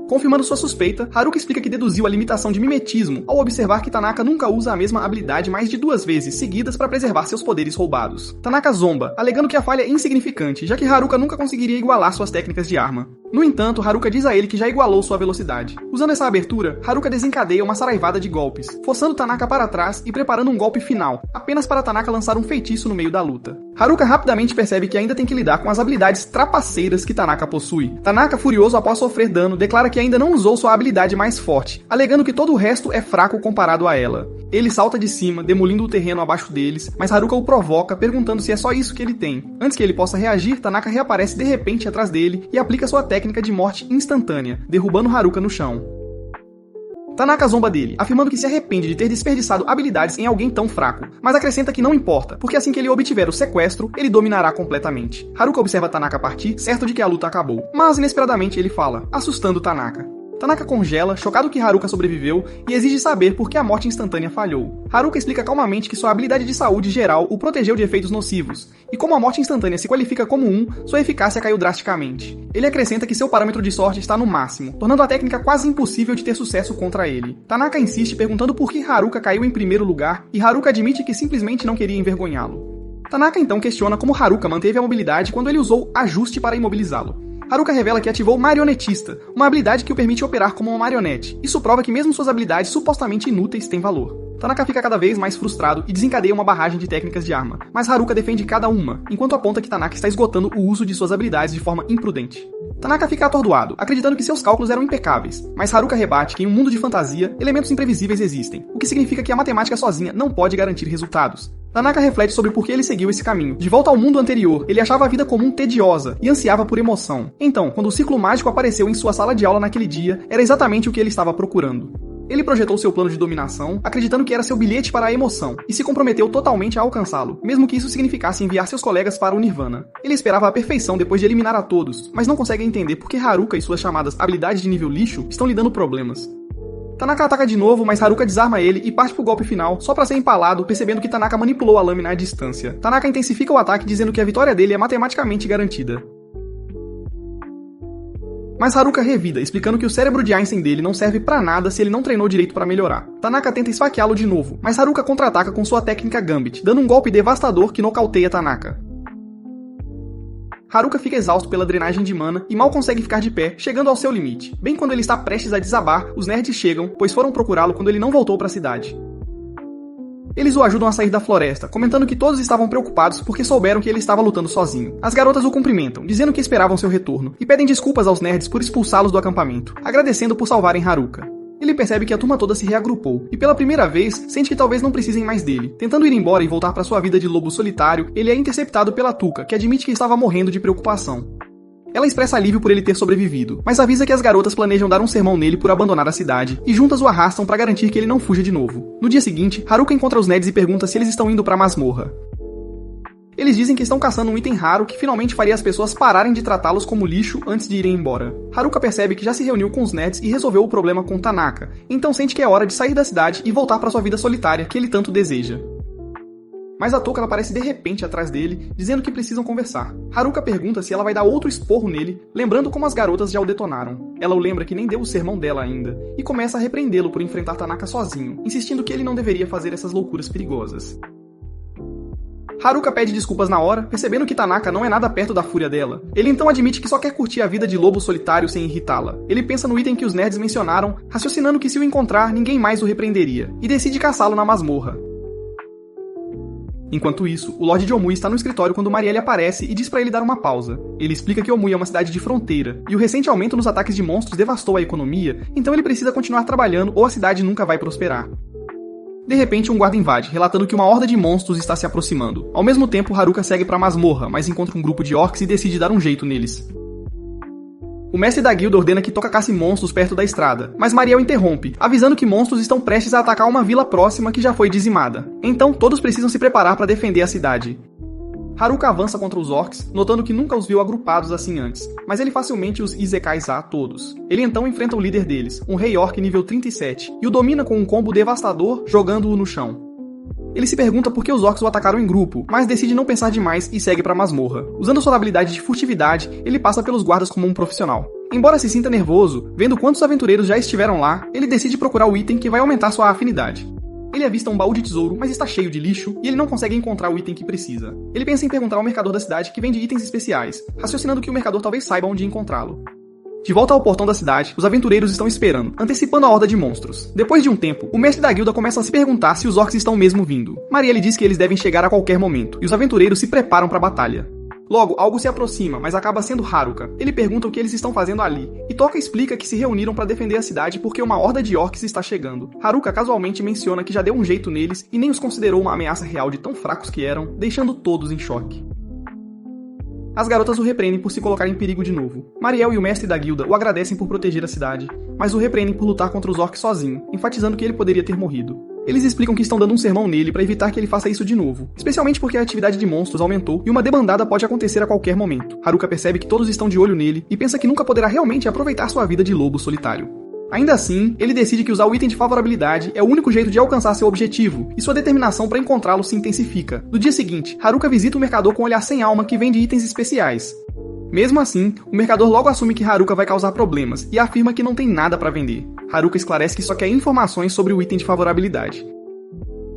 Confirmando sua suspeita, Haruka explica que deduziu a limitação de mimetismo ao observar que Tanaka nunca usa a mesma habilidade mais de 2 vezes seguidas para preservar seus poderes roubados. Tanaka zomba, alegando que a falha é insignificante, já que Haruka nunca conseguiria igualar suas técnicas de arma. No entanto, Haruka diz a ele que já igualou sua velocidade. Usando essa abertura, Haruka desencadeia uma saraivada de golpes, forçando Tanaka para trás e preparando um golpe final, apenas para Tanaka lançar um feitiço no meio da luta. Haruka rapidamente percebe que ainda tem que lidar com as habilidades trapaceiras que Tanaka possui. Tanaka, furioso após sofrer dano, declara que ainda não usou sua habilidade mais forte, alegando que todo o resto é fraco comparado a ela. Ele salta de cima, demolindo o terreno abaixo deles, mas Haruka o provoca, perguntando se é só isso que ele tem. Antes que ele possa reagir, Tanaka reaparece de repente atrás dele e aplica sua técnica de morte instantânea, derrubando Haruka no chão. Tanaka zomba dele, afirmando que se arrepende de ter desperdiçado habilidades em alguém tão fraco, mas acrescenta que não importa, porque assim que ele obtiver o sequestro, ele dominará completamente. Haruka observa Tanaka partir, certo de que a luta acabou, mas inesperadamente ele fala, assustando Tanaka. Tanaka congela, chocado que Haruka sobreviveu, e exige saber por que a morte instantânea falhou. Haruka explica calmamente que sua habilidade de saúde geral o protegeu de efeitos nocivos, e como a morte instantânea se qualifica como 1, sua eficácia caiu drasticamente. Ele acrescenta que seu parâmetro de sorte está no máximo, tornando a técnica quase impossível de ter sucesso contra ele. Tanaka insiste perguntando por que Haruka caiu em primeiro lugar, e Haruka admite que simplesmente não queria envergonhá-lo. Tanaka então questiona como Haruka manteve a mobilidade quando ele usou ajuste para imobilizá-lo. Haruka revela que ativou Marionetista, uma habilidade que o permite operar como uma marionete. Isso prova que mesmo suas habilidades supostamente inúteis têm valor. Tanaka fica cada vez mais frustrado e desencadeia uma barragem de técnicas de arma, mas Haruka defende cada uma, enquanto aponta que Tanaka está esgotando o uso de suas habilidades de forma imprudente. Tanaka fica atordoado, acreditando que seus cálculos eram impecáveis, mas Haruka rebate que em um mundo de fantasia, elementos imprevisíveis existem, o que significa que a matemática sozinha não pode garantir resultados. Tanaka reflete sobre por que ele seguiu esse caminho. De volta ao mundo anterior, ele achava a vida comum tediosa e ansiava por emoção. Então, quando o círculo mágico apareceu em sua sala de aula naquele dia, era exatamente o que ele estava procurando. Ele projetou seu plano de dominação, acreditando que era seu bilhete para a emoção, e se comprometeu totalmente a alcançá-lo, mesmo que isso significasse enviar seus colegas para o Nirvana. Ele esperava a perfeição depois de eliminar a todos, mas não consegue entender por que Haruka e suas chamadas habilidades de nível lixo estão lhe dando problemas. Tanaka ataca de novo, mas Haruka desarma ele e parte pro golpe final, só pra ser empalado, percebendo que Tanaka manipulou a lâmina à distância. Tanaka intensifica o ataque dizendo que a vitória dele é matematicamente garantida. Mas Haruka revida, explicando que o cérebro de Einstein dele não serve pra nada se ele não treinou direito pra melhorar. Tanaka tenta esfaqueá-lo de novo, mas Haruka contra-ataca com sua técnica Gambit, dando um golpe devastador que nocauteia Tanaka. Haruka fica exausto pela drenagem de mana e mal consegue ficar de pé, chegando ao seu limite. Bem quando ele está prestes a desabar, os nerds chegam, pois foram procurá-lo quando ele não voltou para a cidade. Eles o ajudam a sair da floresta, comentando que todos estavam preocupados porque souberam que ele estava lutando sozinho. As garotas o cumprimentam, dizendo que esperavam seu retorno, e pedem desculpas aos nerds por expulsá-los do acampamento, agradecendo por salvarem Haruka. Ele percebe que a turma toda se reagrupou, e pela primeira vez, sente que talvez não precisem mais dele. Tentando ir embora e voltar para sua vida de lobo solitário, ele é interceptado pela Tuca, que admite que estava morrendo de preocupação. Ela expressa alívio por ele ter sobrevivido, mas avisa que as garotas planejam dar um sermão nele por abandonar a cidade, e juntas o arrastam para garantir que ele não fuja de novo. No dia seguinte, Haruka encontra os nerds e pergunta se eles estão indo para a masmorra. Eles dizem que estão caçando um item raro que finalmente faria as pessoas pararem de tratá-los como lixo antes de irem embora. Haruka percebe que já se reuniu com os nerds e resolveu o problema com Tanaka, então sente que é hora de sair da cidade e voltar para sua vida solitária que ele tanto deseja. Mas a Touka aparece de repente atrás dele, dizendo que precisam conversar. Haruka pergunta se ela vai dar outro esporro nele, lembrando como as garotas já o detonaram. Ela o lembra que nem deu o sermão dela ainda, e começa a repreendê-lo por enfrentar Tanaka sozinho, insistindo que ele não deveria fazer essas loucuras perigosas. Haruka pede desculpas na hora, percebendo que Tanaka não é nada perto da fúria dela. Ele então admite que só quer curtir a vida de lobo solitário sem irritá-la. Ele pensa no item que os nerds mencionaram, raciocinando que se o encontrar, ninguém mais o repreenderia, e decide caçá-lo na masmorra. Enquanto isso, o Lorde de Omui está no escritório quando Marielle aparece e diz pra ele dar uma pausa. Ele explica que Omui é uma cidade de fronteira, e o recente aumento nos ataques de monstros devastou a economia, então ele precisa continuar trabalhando ou a cidade nunca vai prosperar. De repente, um guarda invade, relatando que uma horda de monstros está se aproximando. Ao mesmo tempo, Haruka segue pra masmorra, mas encontra um grupo de orcs e decide dar um jeito neles. O mestre da guilda ordena que Touka caça monstros perto da estrada, mas Mariel interrompe, avisando que monstros estão prestes a atacar uma vila próxima que já foi dizimada. Então, todos precisam se preparar para defender a cidade. Haruka avança contra os orcs, notando que nunca os viu agrupados assim antes, mas ele facilmente os isekais-a todos. Ele então enfrenta o líder deles, um rei orc nível 37, e o domina com um combo devastador, jogando-o no chão. Ele se pergunta por que os orcs o atacaram em grupo, mas decide não pensar demais e segue pra masmorra. Usando sua habilidade de furtividade, ele passa pelos guardas como um profissional. Embora se sinta nervoso, vendo quantos aventureiros já estiveram lá, ele decide procurar o item que vai aumentar sua afinidade. Ele avista um baú de tesouro, mas está cheio de lixo, e ele não consegue encontrar o item que precisa. Ele pensa em perguntar ao mercador da cidade que vende itens especiais, raciocinando que o mercador talvez saiba onde encontrá-lo. De volta ao portão da cidade, os aventureiros estão esperando, antecipando a horda de monstros. Depois de um tempo, o mestre da guilda começa a se perguntar se os orcs estão mesmo vindo. Marielle diz que eles devem chegar a qualquer momento, e os aventureiros se preparam para a batalha. Logo, algo se aproxima, mas acaba sendo Haruka. Ele pergunta o que eles estão fazendo ali, e Touka explica que se reuniram para defender a cidade porque uma horda de orcs está chegando. Haruka casualmente menciona que já deu um jeito neles e nem os considerou uma ameaça real de tão fracos que eram, deixando todos em choque. As garotas o repreendem por se colocar em perigo de novo. Mariel e o mestre da guilda o agradecem por proteger a cidade, mas o repreendem por lutar contra os orcs sozinho, enfatizando que ele poderia ter morrido. Eles explicam que estão dando um sermão nele para evitar que ele faça isso de novo, especialmente porque a atividade de monstros aumentou e uma debandada pode acontecer a qualquer momento. Haruka percebe que todos estão de olho nele e pensa que nunca poderá realmente aproveitar sua vida de lobo solitário. Ainda assim, ele decide que usar o item de favorabilidade é o único jeito de alcançar seu objetivo, e sua determinação para encontrá-lo se intensifica. No dia seguinte, Haruka visita o mercador com um olhar sem alma que vende itens especiais. Mesmo assim, o mercador logo assume que Haruka vai causar problemas e afirma que não tem nada para vender. Haruka esclarece que só quer informações sobre o item de favorabilidade.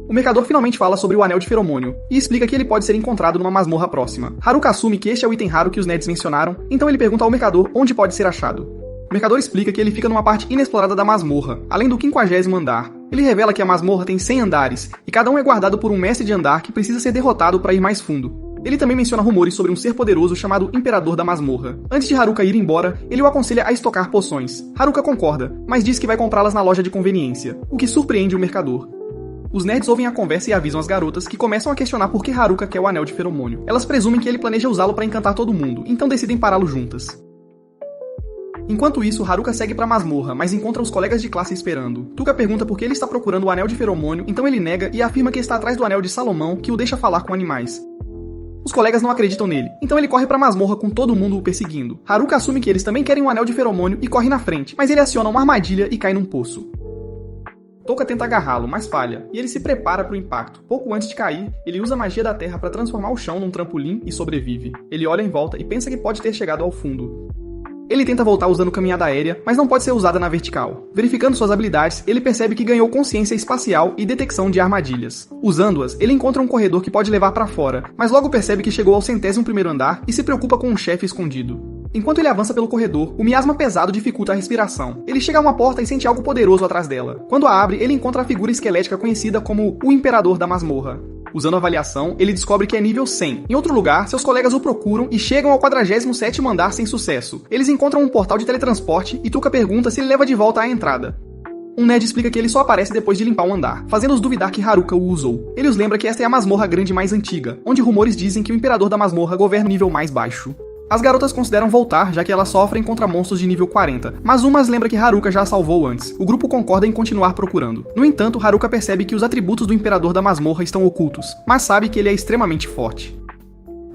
O mercador finalmente fala sobre o anel de feromônio e explica que ele pode ser encontrado numa masmorra próxima. Haruka assume que este é o item raro que os nerds mencionaram, então ele pergunta ao mercador onde pode ser achado. O mercador explica que ele fica numa parte inexplorada da masmorra, além do 50º andar. Ele revela que a masmorra tem 100 andares, e cada um é guardado por um mestre de andar que precisa ser derrotado para ir mais fundo. Ele também menciona rumores sobre um ser poderoso chamado Imperador da Masmorra. Antes de Haruka ir embora, ele o aconselha a estocar poções. Haruka concorda, mas diz que vai comprá-las na loja de conveniência, o que surpreende o mercador. Os nerds ouvem a conversa e avisam as garotas, que começam a questionar por que Haruka quer o anel de feromônio. Elas presumem que ele planeja usá-lo para encantar todo mundo, então decidem pará-lo juntas. Enquanto isso, Haruka segue pra masmorra, mas encontra os colegas de classe esperando. Touka pergunta por que ele está procurando o anel de feromônio, então ele nega e afirma que está atrás do anel de Salomão, que o deixa falar com animais. Os colegas não acreditam nele, então ele corre pra masmorra com todo mundo o perseguindo. Haruka assume que eles também querem um anel de feromônio e corre na frente, mas ele aciona uma armadilha e cai num poço. Touka tenta agarrá-lo, mas falha, e ele se prepara para o impacto. Pouco antes de cair, ele usa a magia da terra para transformar o chão num trampolim e sobrevive. Ele olha em volta e pensa que pode ter chegado ao fundo. Ele tenta voltar usando caminhada aérea, mas não pode ser usada na vertical. Verificando suas habilidades, ele percebe que ganhou consciência espacial e detecção de armadilhas. Usando-as, ele encontra um corredor que pode levar para fora, mas logo percebe que chegou ao 101º andar e se preocupa com um chefe escondido. Enquanto ele avança pelo corredor, o miasma pesado dificulta a respiração. Ele chega a uma porta e sente algo poderoso atrás dela. Quando a abre, ele encontra a figura esquelética conhecida como o Imperador da Masmorra. Usando a avaliação, ele descobre que é nível 100. Em outro lugar, seus colegas o procuram e chegam ao 47º andar sem sucesso. Eles encontram um portal de teletransporte e Tuca pergunta se ele leva de volta à entrada. Um nerd explica que ele só aparece depois de limpar um andar, fazendo-os duvidar que Haruka o usou. Ele os lembra que esta é a masmorra grande mais antiga, onde rumores dizem que o Imperador da Masmorra governa o nível mais baixo. As garotas consideram voltar, já que elas sofrem contra monstros de nível 40, mas uma as lembra que Haruka já a salvou antes. O grupo concorda em continuar procurando. No entanto, Haruka percebe que os atributos do Imperador da Masmorra estão ocultos, mas sabe que ele é extremamente forte.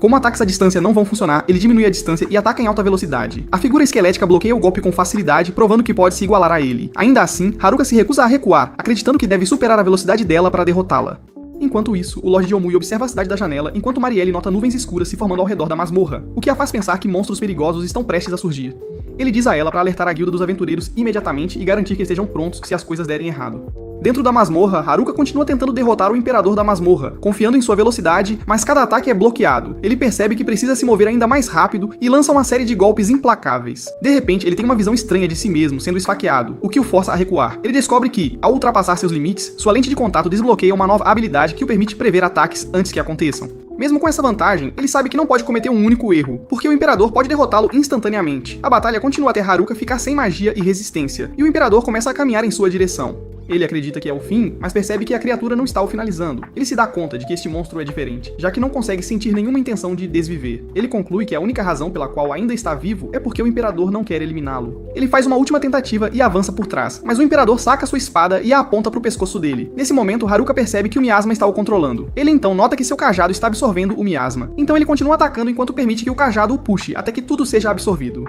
Como ataques à distância não vão funcionar, ele diminui a distância e ataca em alta velocidade. A figura esquelética bloqueia o golpe com facilidade, provando que pode se igualar a ele. Ainda assim, Haruka se recusa a recuar, acreditando que deve superar a velocidade dela para derrotá-la. Enquanto isso, o Lorde Omui observa a cidade da janela, enquanto Marielle nota nuvens escuras se formando ao redor da masmorra, o que a faz pensar que monstros perigosos estão prestes a surgir. Ele diz a ela para alertar a guilda dos aventureiros imediatamente e garantir que estejam prontos se as coisas derem errado. Dentro da masmorra, Haruka continua tentando derrotar o Imperador da Masmorra, confiando em sua velocidade, mas cada ataque é bloqueado. Ele percebe que precisa se mover ainda mais rápido e lança uma série de golpes implacáveis. De repente, ele tem uma visão estranha de si mesmo, sendo esfaqueado, o que o força a recuar. Ele descobre que, ao ultrapassar seus limites, sua lente de contato desbloqueia uma nova habilidade que o permite prever ataques antes que aconteçam. Mesmo com essa vantagem, ele sabe que não pode cometer um único erro, porque o Imperador pode derrotá-lo instantaneamente. A batalha continua até Haruka ficar sem magia e resistência, e o Imperador começa a caminhar em sua direção. Ele acredita que é o fim, mas percebe que a criatura não está o finalizando. Ele se dá conta de que este monstro é diferente, já que não consegue sentir nenhuma intenção de desviver. Ele conclui que a única razão pela qual ainda está vivo é porque o Imperador não quer eliminá-lo. Ele faz uma última tentativa e avança por trás, mas o Imperador saca sua espada e a aponta para o pescoço dele. Nesse momento, Haruka percebe que o miasma está o controlando. Ele então nota que seu cajado está absorvendo o miasma. Então ele continua atacando enquanto permite que o cajado o puxe, até que tudo seja absorvido.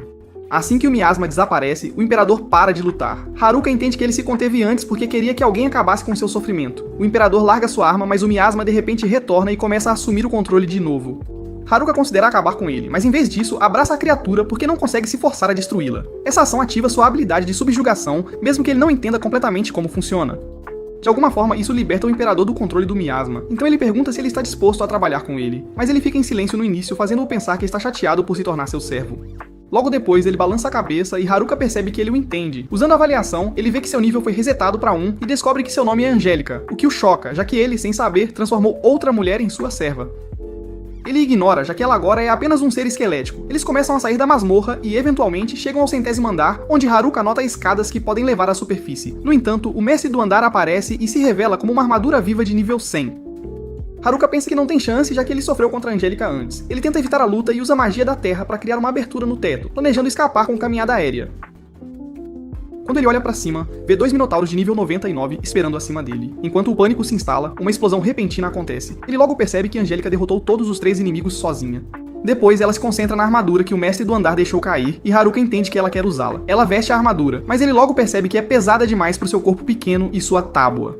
Assim que o miasma desaparece, o Imperador para de lutar. Haruka entende que ele se conteve antes porque queria que alguém acabasse com seu sofrimento. O Imperador larga sua arma, mas o miasma de repente retorna e começa a assumir o controle de novo. Haruka considera acabar com ele, mas em vez disso, abraça a criatura porque não consegue se forçar a destruí-la. Essa ação ativa sua habilidade de subjugação, mesmo que ele não entenda completamente como funciona. De alguma forma, isso liberta o Imperador do controle do miasma, então ele pergunta se ele está disposto a trabalhar com ele. Mas ele fica em silêncio no início, fazendo-o pensar que está chateado por se tornar seu servo. Logo depois, ele balança a cabeça e Haruka percebe que ele o entende. Usando a avaliação, ele vê que seu nível foi resetado para 1 e descobre que seu nome é Angélica, o que o choca, já que ele, sem saber, transformou outra mulher em sua serva. Ele ignora, já que ela agora é apenas um ser esquelético. Eles começam a sair da masmorra e, eventualmente, chegam ao 100º andar, onde Haruka nota escadas que podem levar à superfície. No entanto, o mestre do andar aparece e se revela como uma armadura viva de nível 100. Haruka pensa que não tem chance, já que ele sofreu contra a Angélica antes. Ele tenta evitar a luta e usa a magia da terra para criar uma abertura no teto, planejando escapar com caminhada aérea. Quando ele olha pra cima, vê 2 minotauros de nível 99 esperando acima dele. Enquanto o pânico se instala, uma explosão repentina acontece. Ele logo percebe que Angélica derrotou todos os 3 inimigos sozinha. Depois, ela se concentra na armadura que o mestre do andar deixou cair, e Haruka entende que ela quer usá-la. Ela veste a armadura, mas ele logo percebe que é pesada demais pro seu corpo pequeno e sua tábua.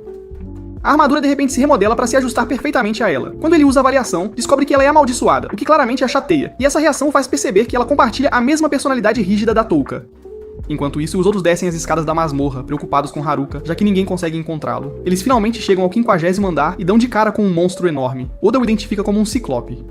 A armadura de repente se remodela para se ajustar perfeitamente a ela. Quando ele usa a avaliação, descobre que ela é amaldiçoada, o que claramente a chateia, e essa reação faz perceber que ela compartilha a mesma personalidade rígida da Touka. Enquanto isso, os outros descem as escadas da masmorra, preocupados com Haruka, já que ninguém consegue encontrá-lo. Eles finalmente chegam ao 50º andar e dão de cara com um monstro enorme. Oda o identifica como um ciclope.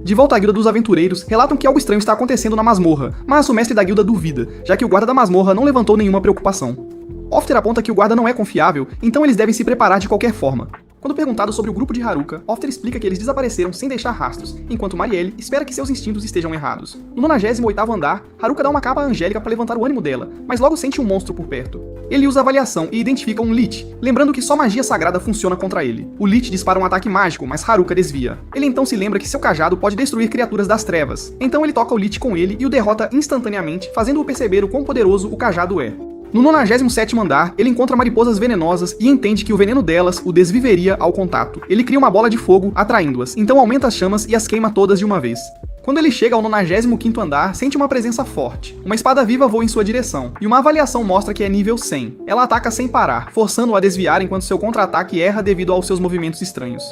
De volta à guilda dos aventureiros, relatam que algo estranho está acontecendo na masmorra, mas o mestre da guilda duvida, já que o guarda da masmorra não levantou nenhuma preocupação. Ofter aponta que o guarda não é confiável, então eles devem se preparar de qualquer forma. Quando perguntado sobre o grupo de Haruka, Ofter explica que eles desapareceram sem deixar rastros, enquanto Marielle espera que seus instintos estejam errados. No 98º andar, Haruka dá uma capa à Angélica para levantar o ânimo dela, mas logo sente um monstro por perto. Ele usa a avaliação e identifica um Lich, lembrando que só magia sagrada funciona contra ele. O Lich dispara um ataque mágico, mas Haruka desvia. Ele então se lembra que seu cajado pode destruir criaturas das trevas, então ele toca o Lich com ele e o derrota instantaneamente, fazendo-o perceber o quão poderoso o cajado é. No 97º andar, ele encontra mariposas venenosas e entende que o veneno delas o desviveria ao contato. Ele cria uma bola de fogo, atraindo-as, então aumenta as chamas e as queima todas de uma vez. Quando ele chega ao 95º andar, sente uma presença forte. Uma espada viva voa em sua direção, e uma avaliação mostra que é nível 100. Ela ataca sem parar, forçando-o a desviar enquanto seu contra-ataque erra devido aos seus movimentos estranhos.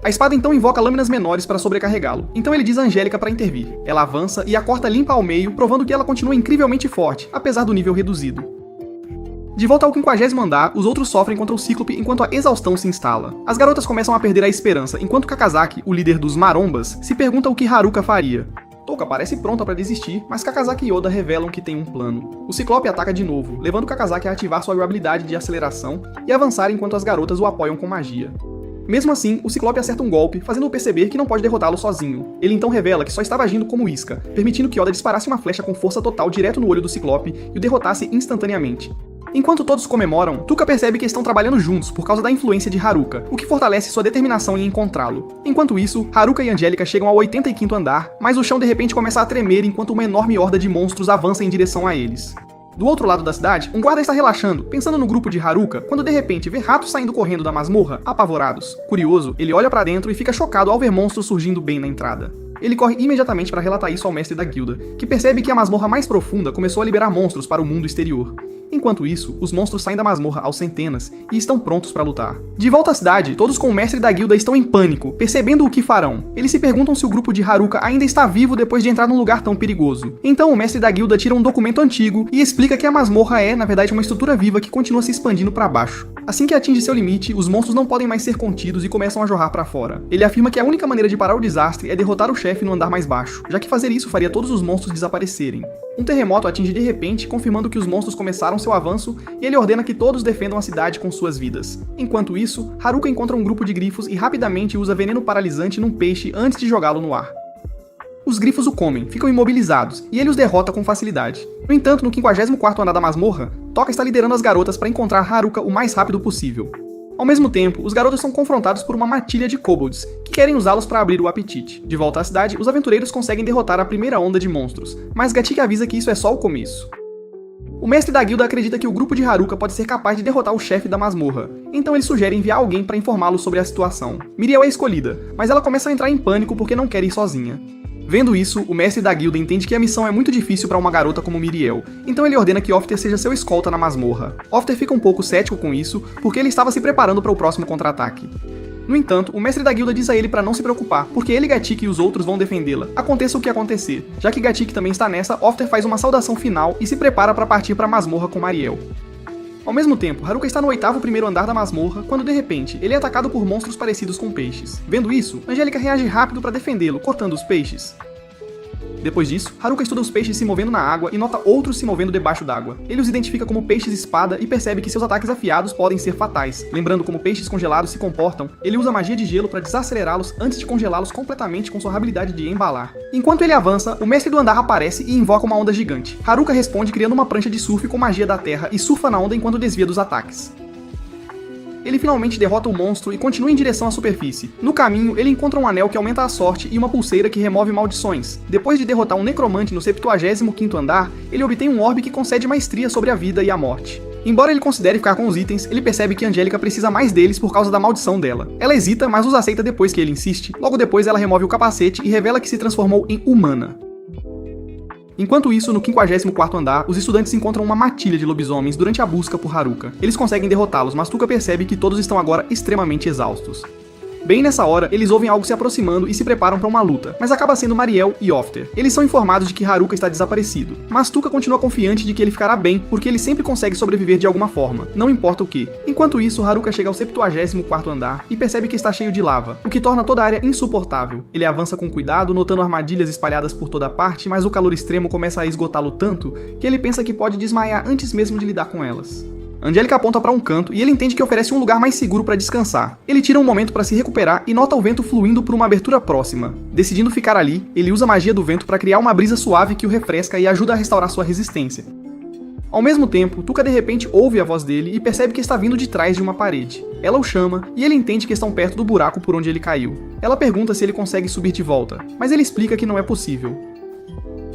A espada então invoca lâminas menores para sobrecarregá-lo, então ele diz a Angélica para intervir. Ela avança e a corta limpa ao meio, provando que ela continua incrivelmente forte, apesar do nível reduzido. De volta ao 50º andar, os outros sofrem contra o Cíclope enquanto a exaustão se instala. As garotas começam a perder a esperança, enquanto Kakazaki, o líder dos Marombas, se pergunta o que Haruka faria. Touka parece pronta para desistir, mas Kakazaki e Oda revelam que tem um plano. O Ciclope ataca de novo, levando Kakazaki a ativar sua habilidade de aceleração e avançar enquanto as garotas o apoiam com magia. Mesmo assim, o Ciclope acerta um golpe, fazendo-o perceber que não pode derrotá-lo sozinho. Ele então revela que só estava agindo como isca, permitindo que Oda disparasse uma flecha com força total direto no olho do Ciclope e o derrotasse instantaneamente. Enquanto todos comemoram, Touka percebe que estão trabalhando juntos por causa da influência de Haruka, o que fortalece sua determinação em encontrá-lo. Enquanto isso, Haruka e Angélica chegam ao 85º andar, mas o chão de repente começa a tremer enquanto uma enorme horda de monstros avança em direção a eles. Do outro lado da cidade, um guarda está relaxando, pensando no grupo de Haruka, quando de repente vê ratos saindo correndo da masmorra, apavorados. Curioso, ele olha pra dentro e fica chocado ao ver monstros surgindo bem na entrada. Ele corre imediatamente para relatar isso ao mestre da guilda, que percebe que a masmorra mais profunda começou a liberar monstros para o mundo exterior. Enquanto isso, os monstros saem da masmorra aos centenas e estão prontos para lutar. De volta à cidade, todos com o mestre da guilda estão em pânico, percebendo o que farão. Eles se perguntam se o grupo de Haruka ainda está vivo depois de entrar num lugar tão perigoso. Então o mestre da guilda tira um documento antigo e explica que a masmorra é, na verdade, uma estrutura viva que continua se expandindo para baixo. Assim que atinge seu limite, os monstros não podem mais ser contidos e começam a jorrar para fora. Ele afirma que a única maneira de parar o desastre é derrotar o chefe no andar mais baixo, já que fazer isso faria todos os monstros desaparecerem. Um terremoto atinge de repente, confirmando que os monstros começaram seu avanço, e ele ordena que todos defendam a cidade com suas vidas. Enquanto isso, Haruka encontra um grupo de grifos e rapidamente usa veneno paralisante num peixe antes de jogá-lo no ar. Os grifos o comem, ficam imobilizados, e ele os derrota com facilidade. No entanto, no 54º andar da masmorra, Touka está liderando as garotas para encontrar Haruka o mais rápido possível. Ao mesmo tempo, os garotos são confrontados por uma matilha de kobolds, que querem usá-los para abrir o apetite. De volta à cidade, os aventureiros conseguem derrotar a primeira onda de monstros, mas Gatiki avisa que isso é só o começo. O mestre da guilda acredita que o grupo de Haruka pode ser capaz de derrotar o chefe da masmorra, então ele sugere enviar alguém para informá-lo sobre a situação. Miriel é escolhida, mas ela começa a entrar em pânico porque não quer ir sozinha. Vendo isso, o mestre da guilda entende que a missão é muito difícil para uma garota como Miriel, então ele ordena que Ofter seja seu escolta na masmorra. Ofter fica um pouco cético com isso, porque ele estava se preparando para o próximo contra-ataque. No entanto, o mestre da guilda diz a ele para não se preocupar, porque ele, Gatiki e os outros vão defendê-la, aconteça o que acontecer. Já que Gatiki também está nessa, Ofter faz uma saudação final e se prepara para partir para a masmorra com Mariel. Ao mesmo tempo, Haruka está no 8º andar da masmorra, quando de repente, ele é atacado por monstros parecidos com peixes. Vendo isso, Angélica reage rápido para defendê-lo, cortando os peixes. Depois disso, Haruka estuda os peixes se movendo na água e nota outros se movendo debaixo d'água. Ele os identifica como peixes-espada e percebe que seus ataques afiados podem ser fatais. Lembrando como peixes congelados se comportam, ele usa magia de gelo para desacelerá-los antes de congelá-los completamente com sua habilidade de embalar. Enquanto ele avança, o mestre do andar aparece e invoca uma onda gigante. Haruka responde criando uma prancha de surf com magia da terra e surfa na onda enquanto desvia dos ataques. Ele finalmente derrota o monstro e continua em direção à superfície. No caminho, ele encontra um anel que aumenta a sorte e uma pulseira que remove maldições. Depois de derrotar um necromante no 75º andar, ele obtém um orbe que concede maestria sobre a vida e a morte. Embora ele considere ficar com os itens, ele percebe que Angélica precisa mais deles por causa da maldição dela. Ela hesita, mas os aceita depois que ele insiste. Logo depois, ela remove o capacete e revela que se transformou em humana. Enquanto isso, no 54º andar, os estudantes encontram uma matilha de lobisomens durante a busca por Haruka. Eles conseguem derrotá-los, mas Touka percebe que todos estão agora extremamente exaustos. Bem nessa hora, eles ouvem algo se aproximando e se preparam para uma luta, mas acaba sendo Mariel e Ofter. Eles são informados de que Haruka está desaparecido, mas Touka continua confiante de que ele ficará bem, porque ele sempre consegue sobreviver de alguma forma, não importa o que. Enquanto isso, Haruka chega ao 74º andar e percebe que está cheio de lava, o que torna toda a área insuportável. Ele avança com cuidado, notando armadilhas espalhadas por toda parte, mas o calor extremo começa a esgotá-lo tanto que ele pensa que pode desmaiar antes mesmo de lidar com elas. Angélica aponta para um canto e ele entende que oferece um lugar mais seguro para descansar. Ele tira um momento para se recuperar e nota o vento fluindo por uma abertura próxima. Decidindo ficar ali, ele usa a magia do vento para criar uma brisa suave que o refresca e ajuda a restaurar sua resistência. Ao mesmo tempo, Touka de repente ouve a voz dele e percebe que está vindo de trás de uma parede. Ela o chama e ele entende que estão perto do buraco por onde ele caiu. Ela pergunta se ele consegue subir de volta, mas ele explica que não é possível.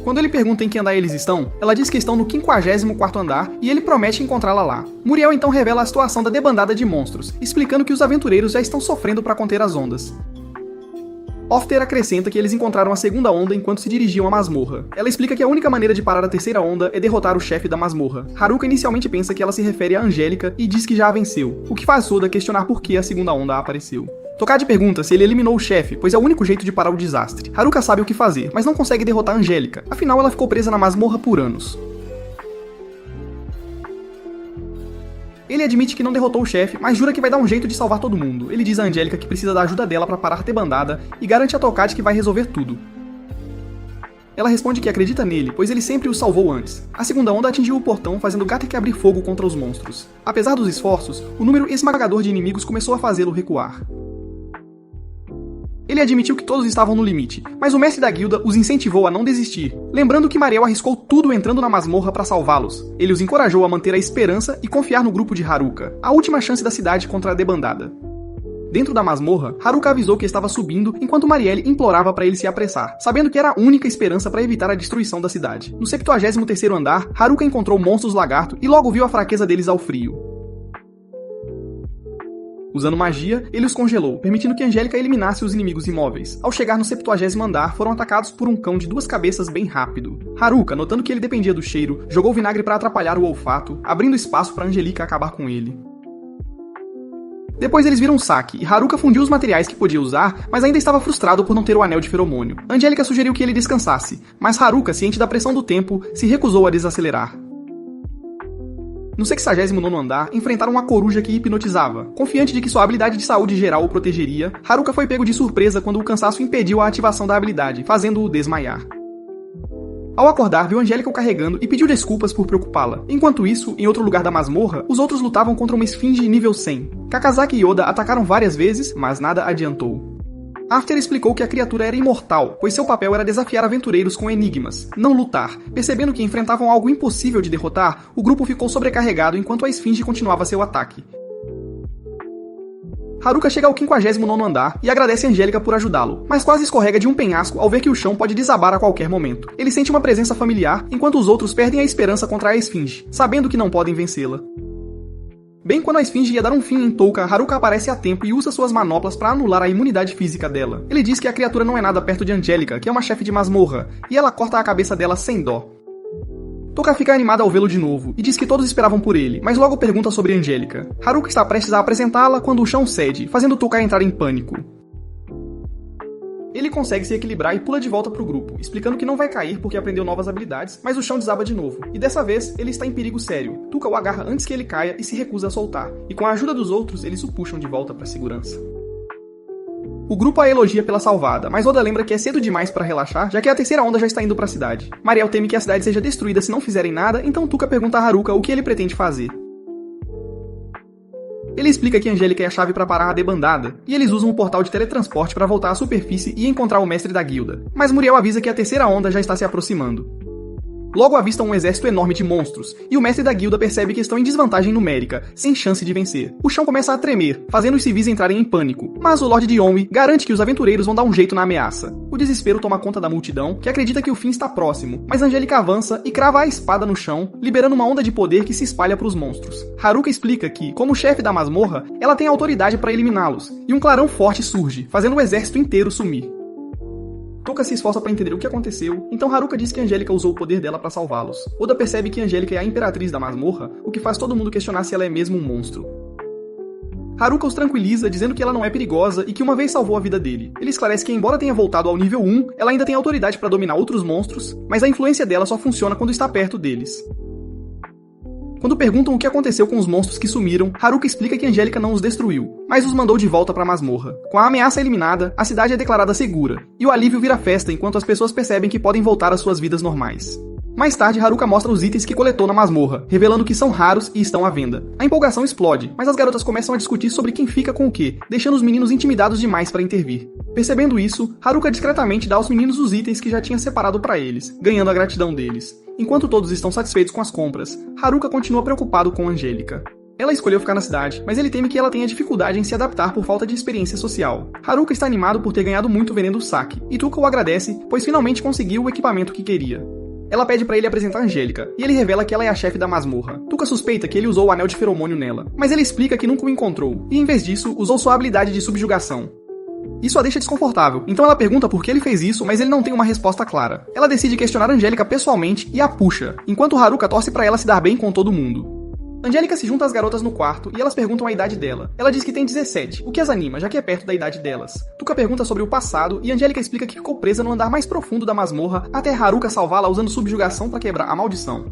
Quando ele pergunta em que andar eles estão, ela diz que estão no 54º andar e ele promete encontrá-la lá. Muriel então revela a situação da debandada de monstros, explicando que os aventureiros já estão sofrendo para conter as ondas. Ofter acrescenta que eles encontraram a segunda onda enquanto se dirigiam à masmorra. Ela explica que a única maneira de parar a terceira onda é derrotar o chefe da masmorra. Haruka inicialmente pensa que ela se refere a Angélica e diz que já a venceu, o que faz Oda questionar por que a segunda onda apareceu. Tokad pergunta se ele eliminou o chefe, pois é o único jeito de parar o desastre. Haruka sabe o que fazer, mas não consegue derrotar Angélica, afinal ela ficou presa na masmorra por anos. Ele admite que não derrotou o chefe, mas jura que vai dar um jeito de salvar todo mundo. Ele diz a Angélica que precisa da ajuda dela para parar a debandada e garante a Tokad que vai resolver tudo. Ela responde que acredita nele, pois ele sempre o salvou antes. A segunda onda atingiu o portão, fazendo Gateki abrir fogo contra os monstros. Apesar dos esforços, o número esmagador de inimigos começou a fazê-lo recuar. Ele admitiu que todos estavam no limite, mas o mestre da guilda os incentivou a não desistir, lembrando que Mariel arriscou tudo entrando na masmorra para salvá-los. Ele os encorajou a manter a esperança e confiar no grupo de Haruka, a última chance da cidade contra a debandada. Dentro da masmorra, Haruka avisou que estava subindo enquanto Marielle implorava para ele se apressar, sabendo que era a única esperança para evitar a destruição da cidade. No 73º andar, Haruka encontrou monstros lagarto e logo viu a fraqueza deles ao frio. Usando magia, ele os congelou, permitindo que Angélica eliminasse os inimigos imóveis. Ao chegar no 70º andar, foram atacados por um cão de 2 cabeças bem rápido. Haruka, notando que ele dependia do cheiro, jogou vinagre para atrapalhar o olfato, abrindo espaço para Angélica acabar com ele. Depois eles viram Saki, e Haruka fundiu os materiais que podia usar, mas ainda estava frustrado por não ter o anel de feromônio. Angélica sugeriu que ele descansasse, mas Haruka, ciente da pressão do tempo, se recusou a desacelerar. No 69º andar, enfrentaram uma coruja que hipnotizava. Confiante de que sua habilidade de saúde geral o protegeria, Haruka foi pego de surpresa quando o cansaço impediu a ativação da habilidade, fazendo-o desmaiar. Ao acordar, viu Angélica o carregando e pediu desculpas por preocupá-la. Enquanto isso, em outro lugar da masmorra, os outros lutavam contra uma esfinge nível 100. Kakazaki e Oda atacaram várias vezes, mas nada adiantou. After explicou que a criatura era imortal, pois seu papel era desafiar aventureiros com enigmas, não lutar. Percebendo que enfrentavam algo impossível de derrotar, o grupo ficou sobrecarregado enquanto a esfinge continuava seu ataque. Haruka chega ao 59º andar e agradece Angélica por ajudá-lo, mas quase escorrega de um penhasco ao ver que o chão pode desabar a qualquer momento. Ele sente uma presença familiar, enquanto os outros perdem a esperança contra a esfinge, sabendo que não podem vencê-la. Bem quando a esfinge ia dar um fim em Touka, Haruka aparece a tempo e usa suas manoplas para anular a imunidade física dela. Ele diz que a criatura não é nada perto de Angélica, que é uma chefe de masmorra, e ela corta a cabeça dela sem dó. Touka fica animada ao vê-lo de novo, e diz que todos esperavam por ele, mas logo pergunta sobre Angélica. Haruka está prestes a apresentá-la quando o chão cede, fazendo Touka entrar em pânico. Ele consegue se equilibrar e pula de volta pro grupo, explicando que não vai cair porque aprendeu novas habilidades, mas o chão desaba de novo. E dessa vez, ele está em perigo sério. Touka o agarra antes que ele caia e se recusa a soltar, e com a ajuda dos outros, eles o puxam de volta pra segurança. O grupo a elogia pela salvada, mas Oda lembra que é cedo demais para relaxar, já que a terceira onda já está indo pra cidade. Mariel teme que a cidade seja destruída se não fizerem nada, então Touka pergunta a Haruka o que ele pretende fazer. Ele explica que Angélica é a chave para parar a debandada, e eles usam o portal de teletransporte para voltar à superfície e encontrar o mestre da guilda. Mas Muriel avisa que a terceira onda já está se aproximando. Logo avistam um exército enorme de monstros, e o mestre da guilda percebe que estão em desvantagem numérica, sem chance de vencer. O chão começa a tremer, fazendo os civis entrarem em pânico, mas o Lorde de Yonwi garante que os aventureiros vão dar um jeito na ameaça. O desespero toma conta da multidão, que acredita que o fim está próximo, mas Angélica avança e crava a espada no chão, liberando uma onda de poder que se espalha para os monstros. Haruka explica que, como chefe da masmorra, ela tem autoridade para eliminá-los, e um clarão forte surge, fazendo o exército inteiro sumir. Touka se esforça para entender o que aconteceu, então Haruka diz que Angélica usou o poder dela para salvá-los. Oda percebe que Angélica é a imperatriz da masmorra, o que faz todo mundo questionar se ela é mesmo um monstro. Haruka os tranquiliza, dizendo que ela não é perigosa e que uma vez salvou a vida dele. Ele esclarece que, embora tenha voltado ao nível 1, ela ainda tem autoridade para dominar outros monstros, mas a influência dela só funciona quando está perto deles. Quando perguntam o que aconteceu com os monstros que sumiram, Haruka explica que Angélica não os destruiu, mas os mandou de volta para a masmorra. Com a ameaça eliminada, a cidade é declarada segura, e o alívio vira festa enquanto as pessoas percebem que podem voltar às suas vidas normais. Mais tarde, Haruka mostra os itens que coletou na masmorra, revelando que são raros e estão à venda. A empolgação explode, mas as garotas começam a discutir sobre quem fica com o quê, deixando os meninos intimidados demais para intervir. Percebendo isso, Haruka discretamente dá aos meninos os itens que já tinha separado para eles, ganhando a gratidão deles. Enquanto todos estão satisfeitos com as compras, Haruka continua preocupado com Angélica. Ela escolheu ficar na cidade, mas ele teme que ela tenha dificuldade em se adaptar por falta de experiência social. Haruka está animado por ter ganhado muito vendendo o saque, e Touka o agradece, pois finalmente conseguiu o equipamento que queria. Ela pede para ele apresentar Angélica, e ele revela que ela é a chefe da masmorra. Touka suspeita que ele usou o anel de feromônio nela, mas ele explica que nunca o encontrou, e em vez disso, usou sua habilidade de subjugação. Isso a deixa desconfortável, então ela pergunta por que ele fez isso, mas ele não tem uma resposta clara. Ela decide questionar Angélica pessoalmente e a puxa, enquanto Haruka torce para ela se dar bem com todo mundo. Angélica se junta às garotas no quarto e elas perguntam a idade dela. Ela diz que tem 17, o que as anima, já que é perto da idade delas. Tuca pergunta sobre o passado e Angélica explica que ficou presa no andar mais profundo da masmorra até Haruka salvá-la usando subjugação para quebrar a maldição.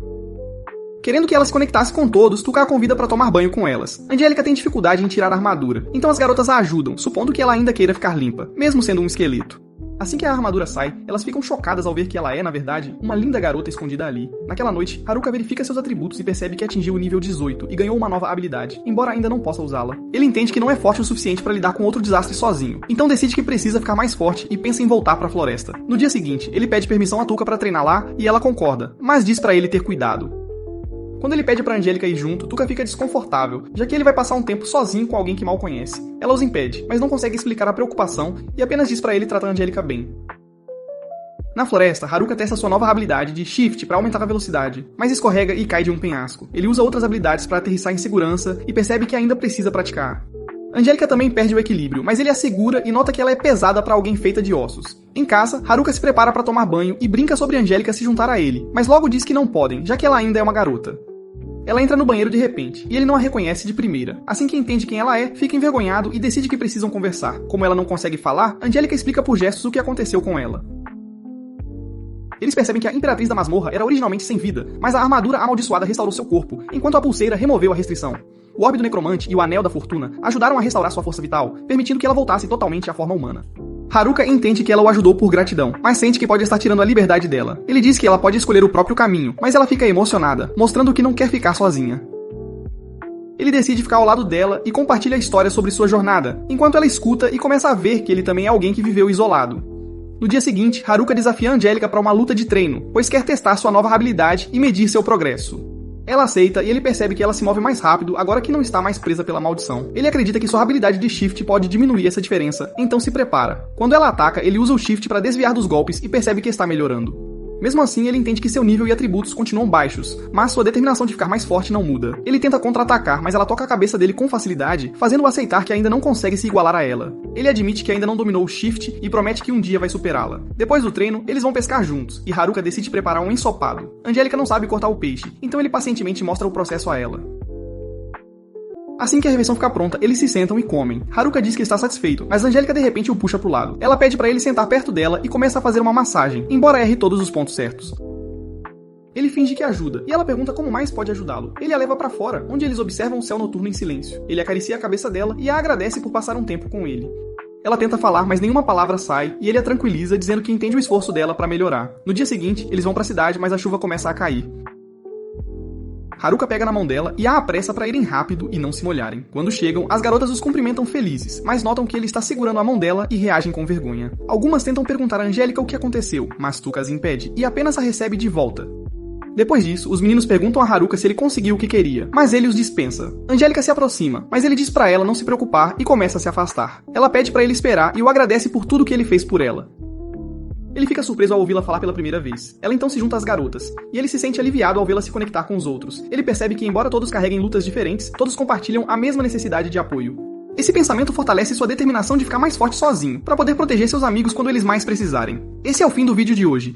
Querendo que ela se conectasse com todos, Tuca a convida para tomar banho com elas. Angélica tem dificuldade em tirar a armadura, então as garotas a ajudam, supondo que ela ainda queira ficar limpa, mesmo sendo um esqueleto. Assim que a armadura sai, elas ficam chocadas ao ver que ela é, na verdade, uma linda garota escondida ali. Naquela noite, Haruka verifica seus atributos e percebe que atingiu o nível 18 e ganhou uma nova habilidade, embora ainda não possa usá-la. Ele entende que não é forte o suficiente para lidar com outro desastre sozinho, então decide que precisa ficar mais forte e pensa em voltar para a floresta. No dia seguinte, ele pede permissão a Tuca para treinar lá e ela concorda, mas diz para ele ter cuidado. Quando ele pede pra Angélica ir junto, Tuca fica desconfortável, já que ele vai passar um tempo sozinho com alguém que mal conhece. Ela os impede, mas não consegue explicar a preocupação e apenas diz pra ele tratar a Angélica bem. Na floresta, Haruka testa sua nova habilidade de Shift para aumentar a velocidade, mas escorrega e cai de um penhasco. Ele usa outras habilidades para aterrissar em segurança e percebe que ainda precisa praticar. Angélica também perde o equilíbrio, mas ele a segura e nota que ela é pesada para alguém feita de ossos. Em casa, Haruka se prepara para tomar banho e brinca sobre Angélica se juntar a ele, mas logo diz que não podem, já que ela ainda é uma garota. Ela entra no banheiro de repente, e ele não a reconhece de primeira. Assim que entende quem ela é, fica envergonhado e decide que precisam conversar. Como ela não consegue falar, Angélica explica por gestos o que aconteceu com ela. Eles percebem que a Imperatriz da Masmorra era originalmente sem vida, mas a armadura amaldiçoada restaurou seu corpo, enquanto a pulseira removeu a restrição. O Orbe do Necromante e o Anel da Fortuna ajudaram a restaurar sua força vital, permitindo que ela voltasse totalmente à forma humana. Haruka entende que ela o ajudou por gratidão, mas sente que pode estar tirando a liberdade dela. Ele diz que ela pode escolher o próprio caminho, mas ela fica emocionada, mostrando que não quer ficar sozinha. Ele decide ficar ao lado dela e compartilha a história sobre sua jornada, enquanto ela escuta e começa a ver que ele também é alguém que viveu isolado. No dia seguinte, Haruka desafia Angélica para uma luta de treino, pois quer testar sua nova habilidade e medir seu progresso. Ela aceita e ele percebe que ela se move mais rápido agora que não está mais presa pela maldição. Ele acredita que sua habilidade de Shift pode diminuir essa diferença, então se prepara. Quando ela ataca, ele usa o Shift para desviar dos golpes e percebe que está melhorando. Mesmo assim, ele entende que seu nível e atributos continuam baixos, mas sua determinação de ficar mais forte não muda. Ele tenta contra-atacar, mas ela toca a cabeça dele com facilidade, fazendo-o aceitar que ainda não consegue se igualar a ela. Ele admite que ainda não dominou o Shift e promete que um dia vai superá-la. Depois do treino, eles vão pescar juntos, e Haruka decide preparar um ensopado. Angélica não sabe cortar o peixe, então ele pacientemente mostra o processo a ela. Assim que a refeição ficar pronta, eles se sentam e comem. Haruka diz que está satisfeito, mas Angélica de repente o puxa pro lado. Ela pede para ele sentar perto dela e começa a fazer uma massagem, embora erre todos os pontos certos. Ele finge que ajuda, e ela pergunta como mais pode ajudá-lo. Ele a leva pra fora, onde eles observam o céu noturno em silêncio. Ele acaricia a cabeça dela e a agradece por passar um tempo com ele. Ela tenta falar, mas nenhuma palavra sai, e ele a tranquiliza, dizendo que entende o esforço dela para melhorar. No dia seguinte, eles vão pra cidade, mas a chuva começa a cair. Haruka pega na mão dela e a apressa para irem rápido e não se molharem. Quando chegam, as garotas os cumprimentam felizes, mas notam que ele está segurando a mão dela e reagem com vergonha. Algumas tentam perguntar a Angélica o que aconteceu, mas Tuca as impede e apenas a recebe de volta. Depois disso, os meninos perguntam a Haruka se ele conseguiu o que queria, mas ele os dispensa. Angélica se aproxima, mas ele diz para ela não se preocupar e começa a se afastar. Ela pede para ele esperar e o agradece por tudo que ele fez por ela. Ele fica surpreso ao ouvi-la falar pela primeira vez. Ela então se junta às garotas, e ele se sente aliviado ao vê-la se conectar com os outros. Ele percebe que, embora todos carreguem lutas diferentes, todos compartilham a mesma necessidade de apoio. Esse pensamento fortalece sua determinação de ficar mais forte sozinho, para poder proteger seus amigos quando eles mais precisarem. Esse é o fim do vídeo de hoje.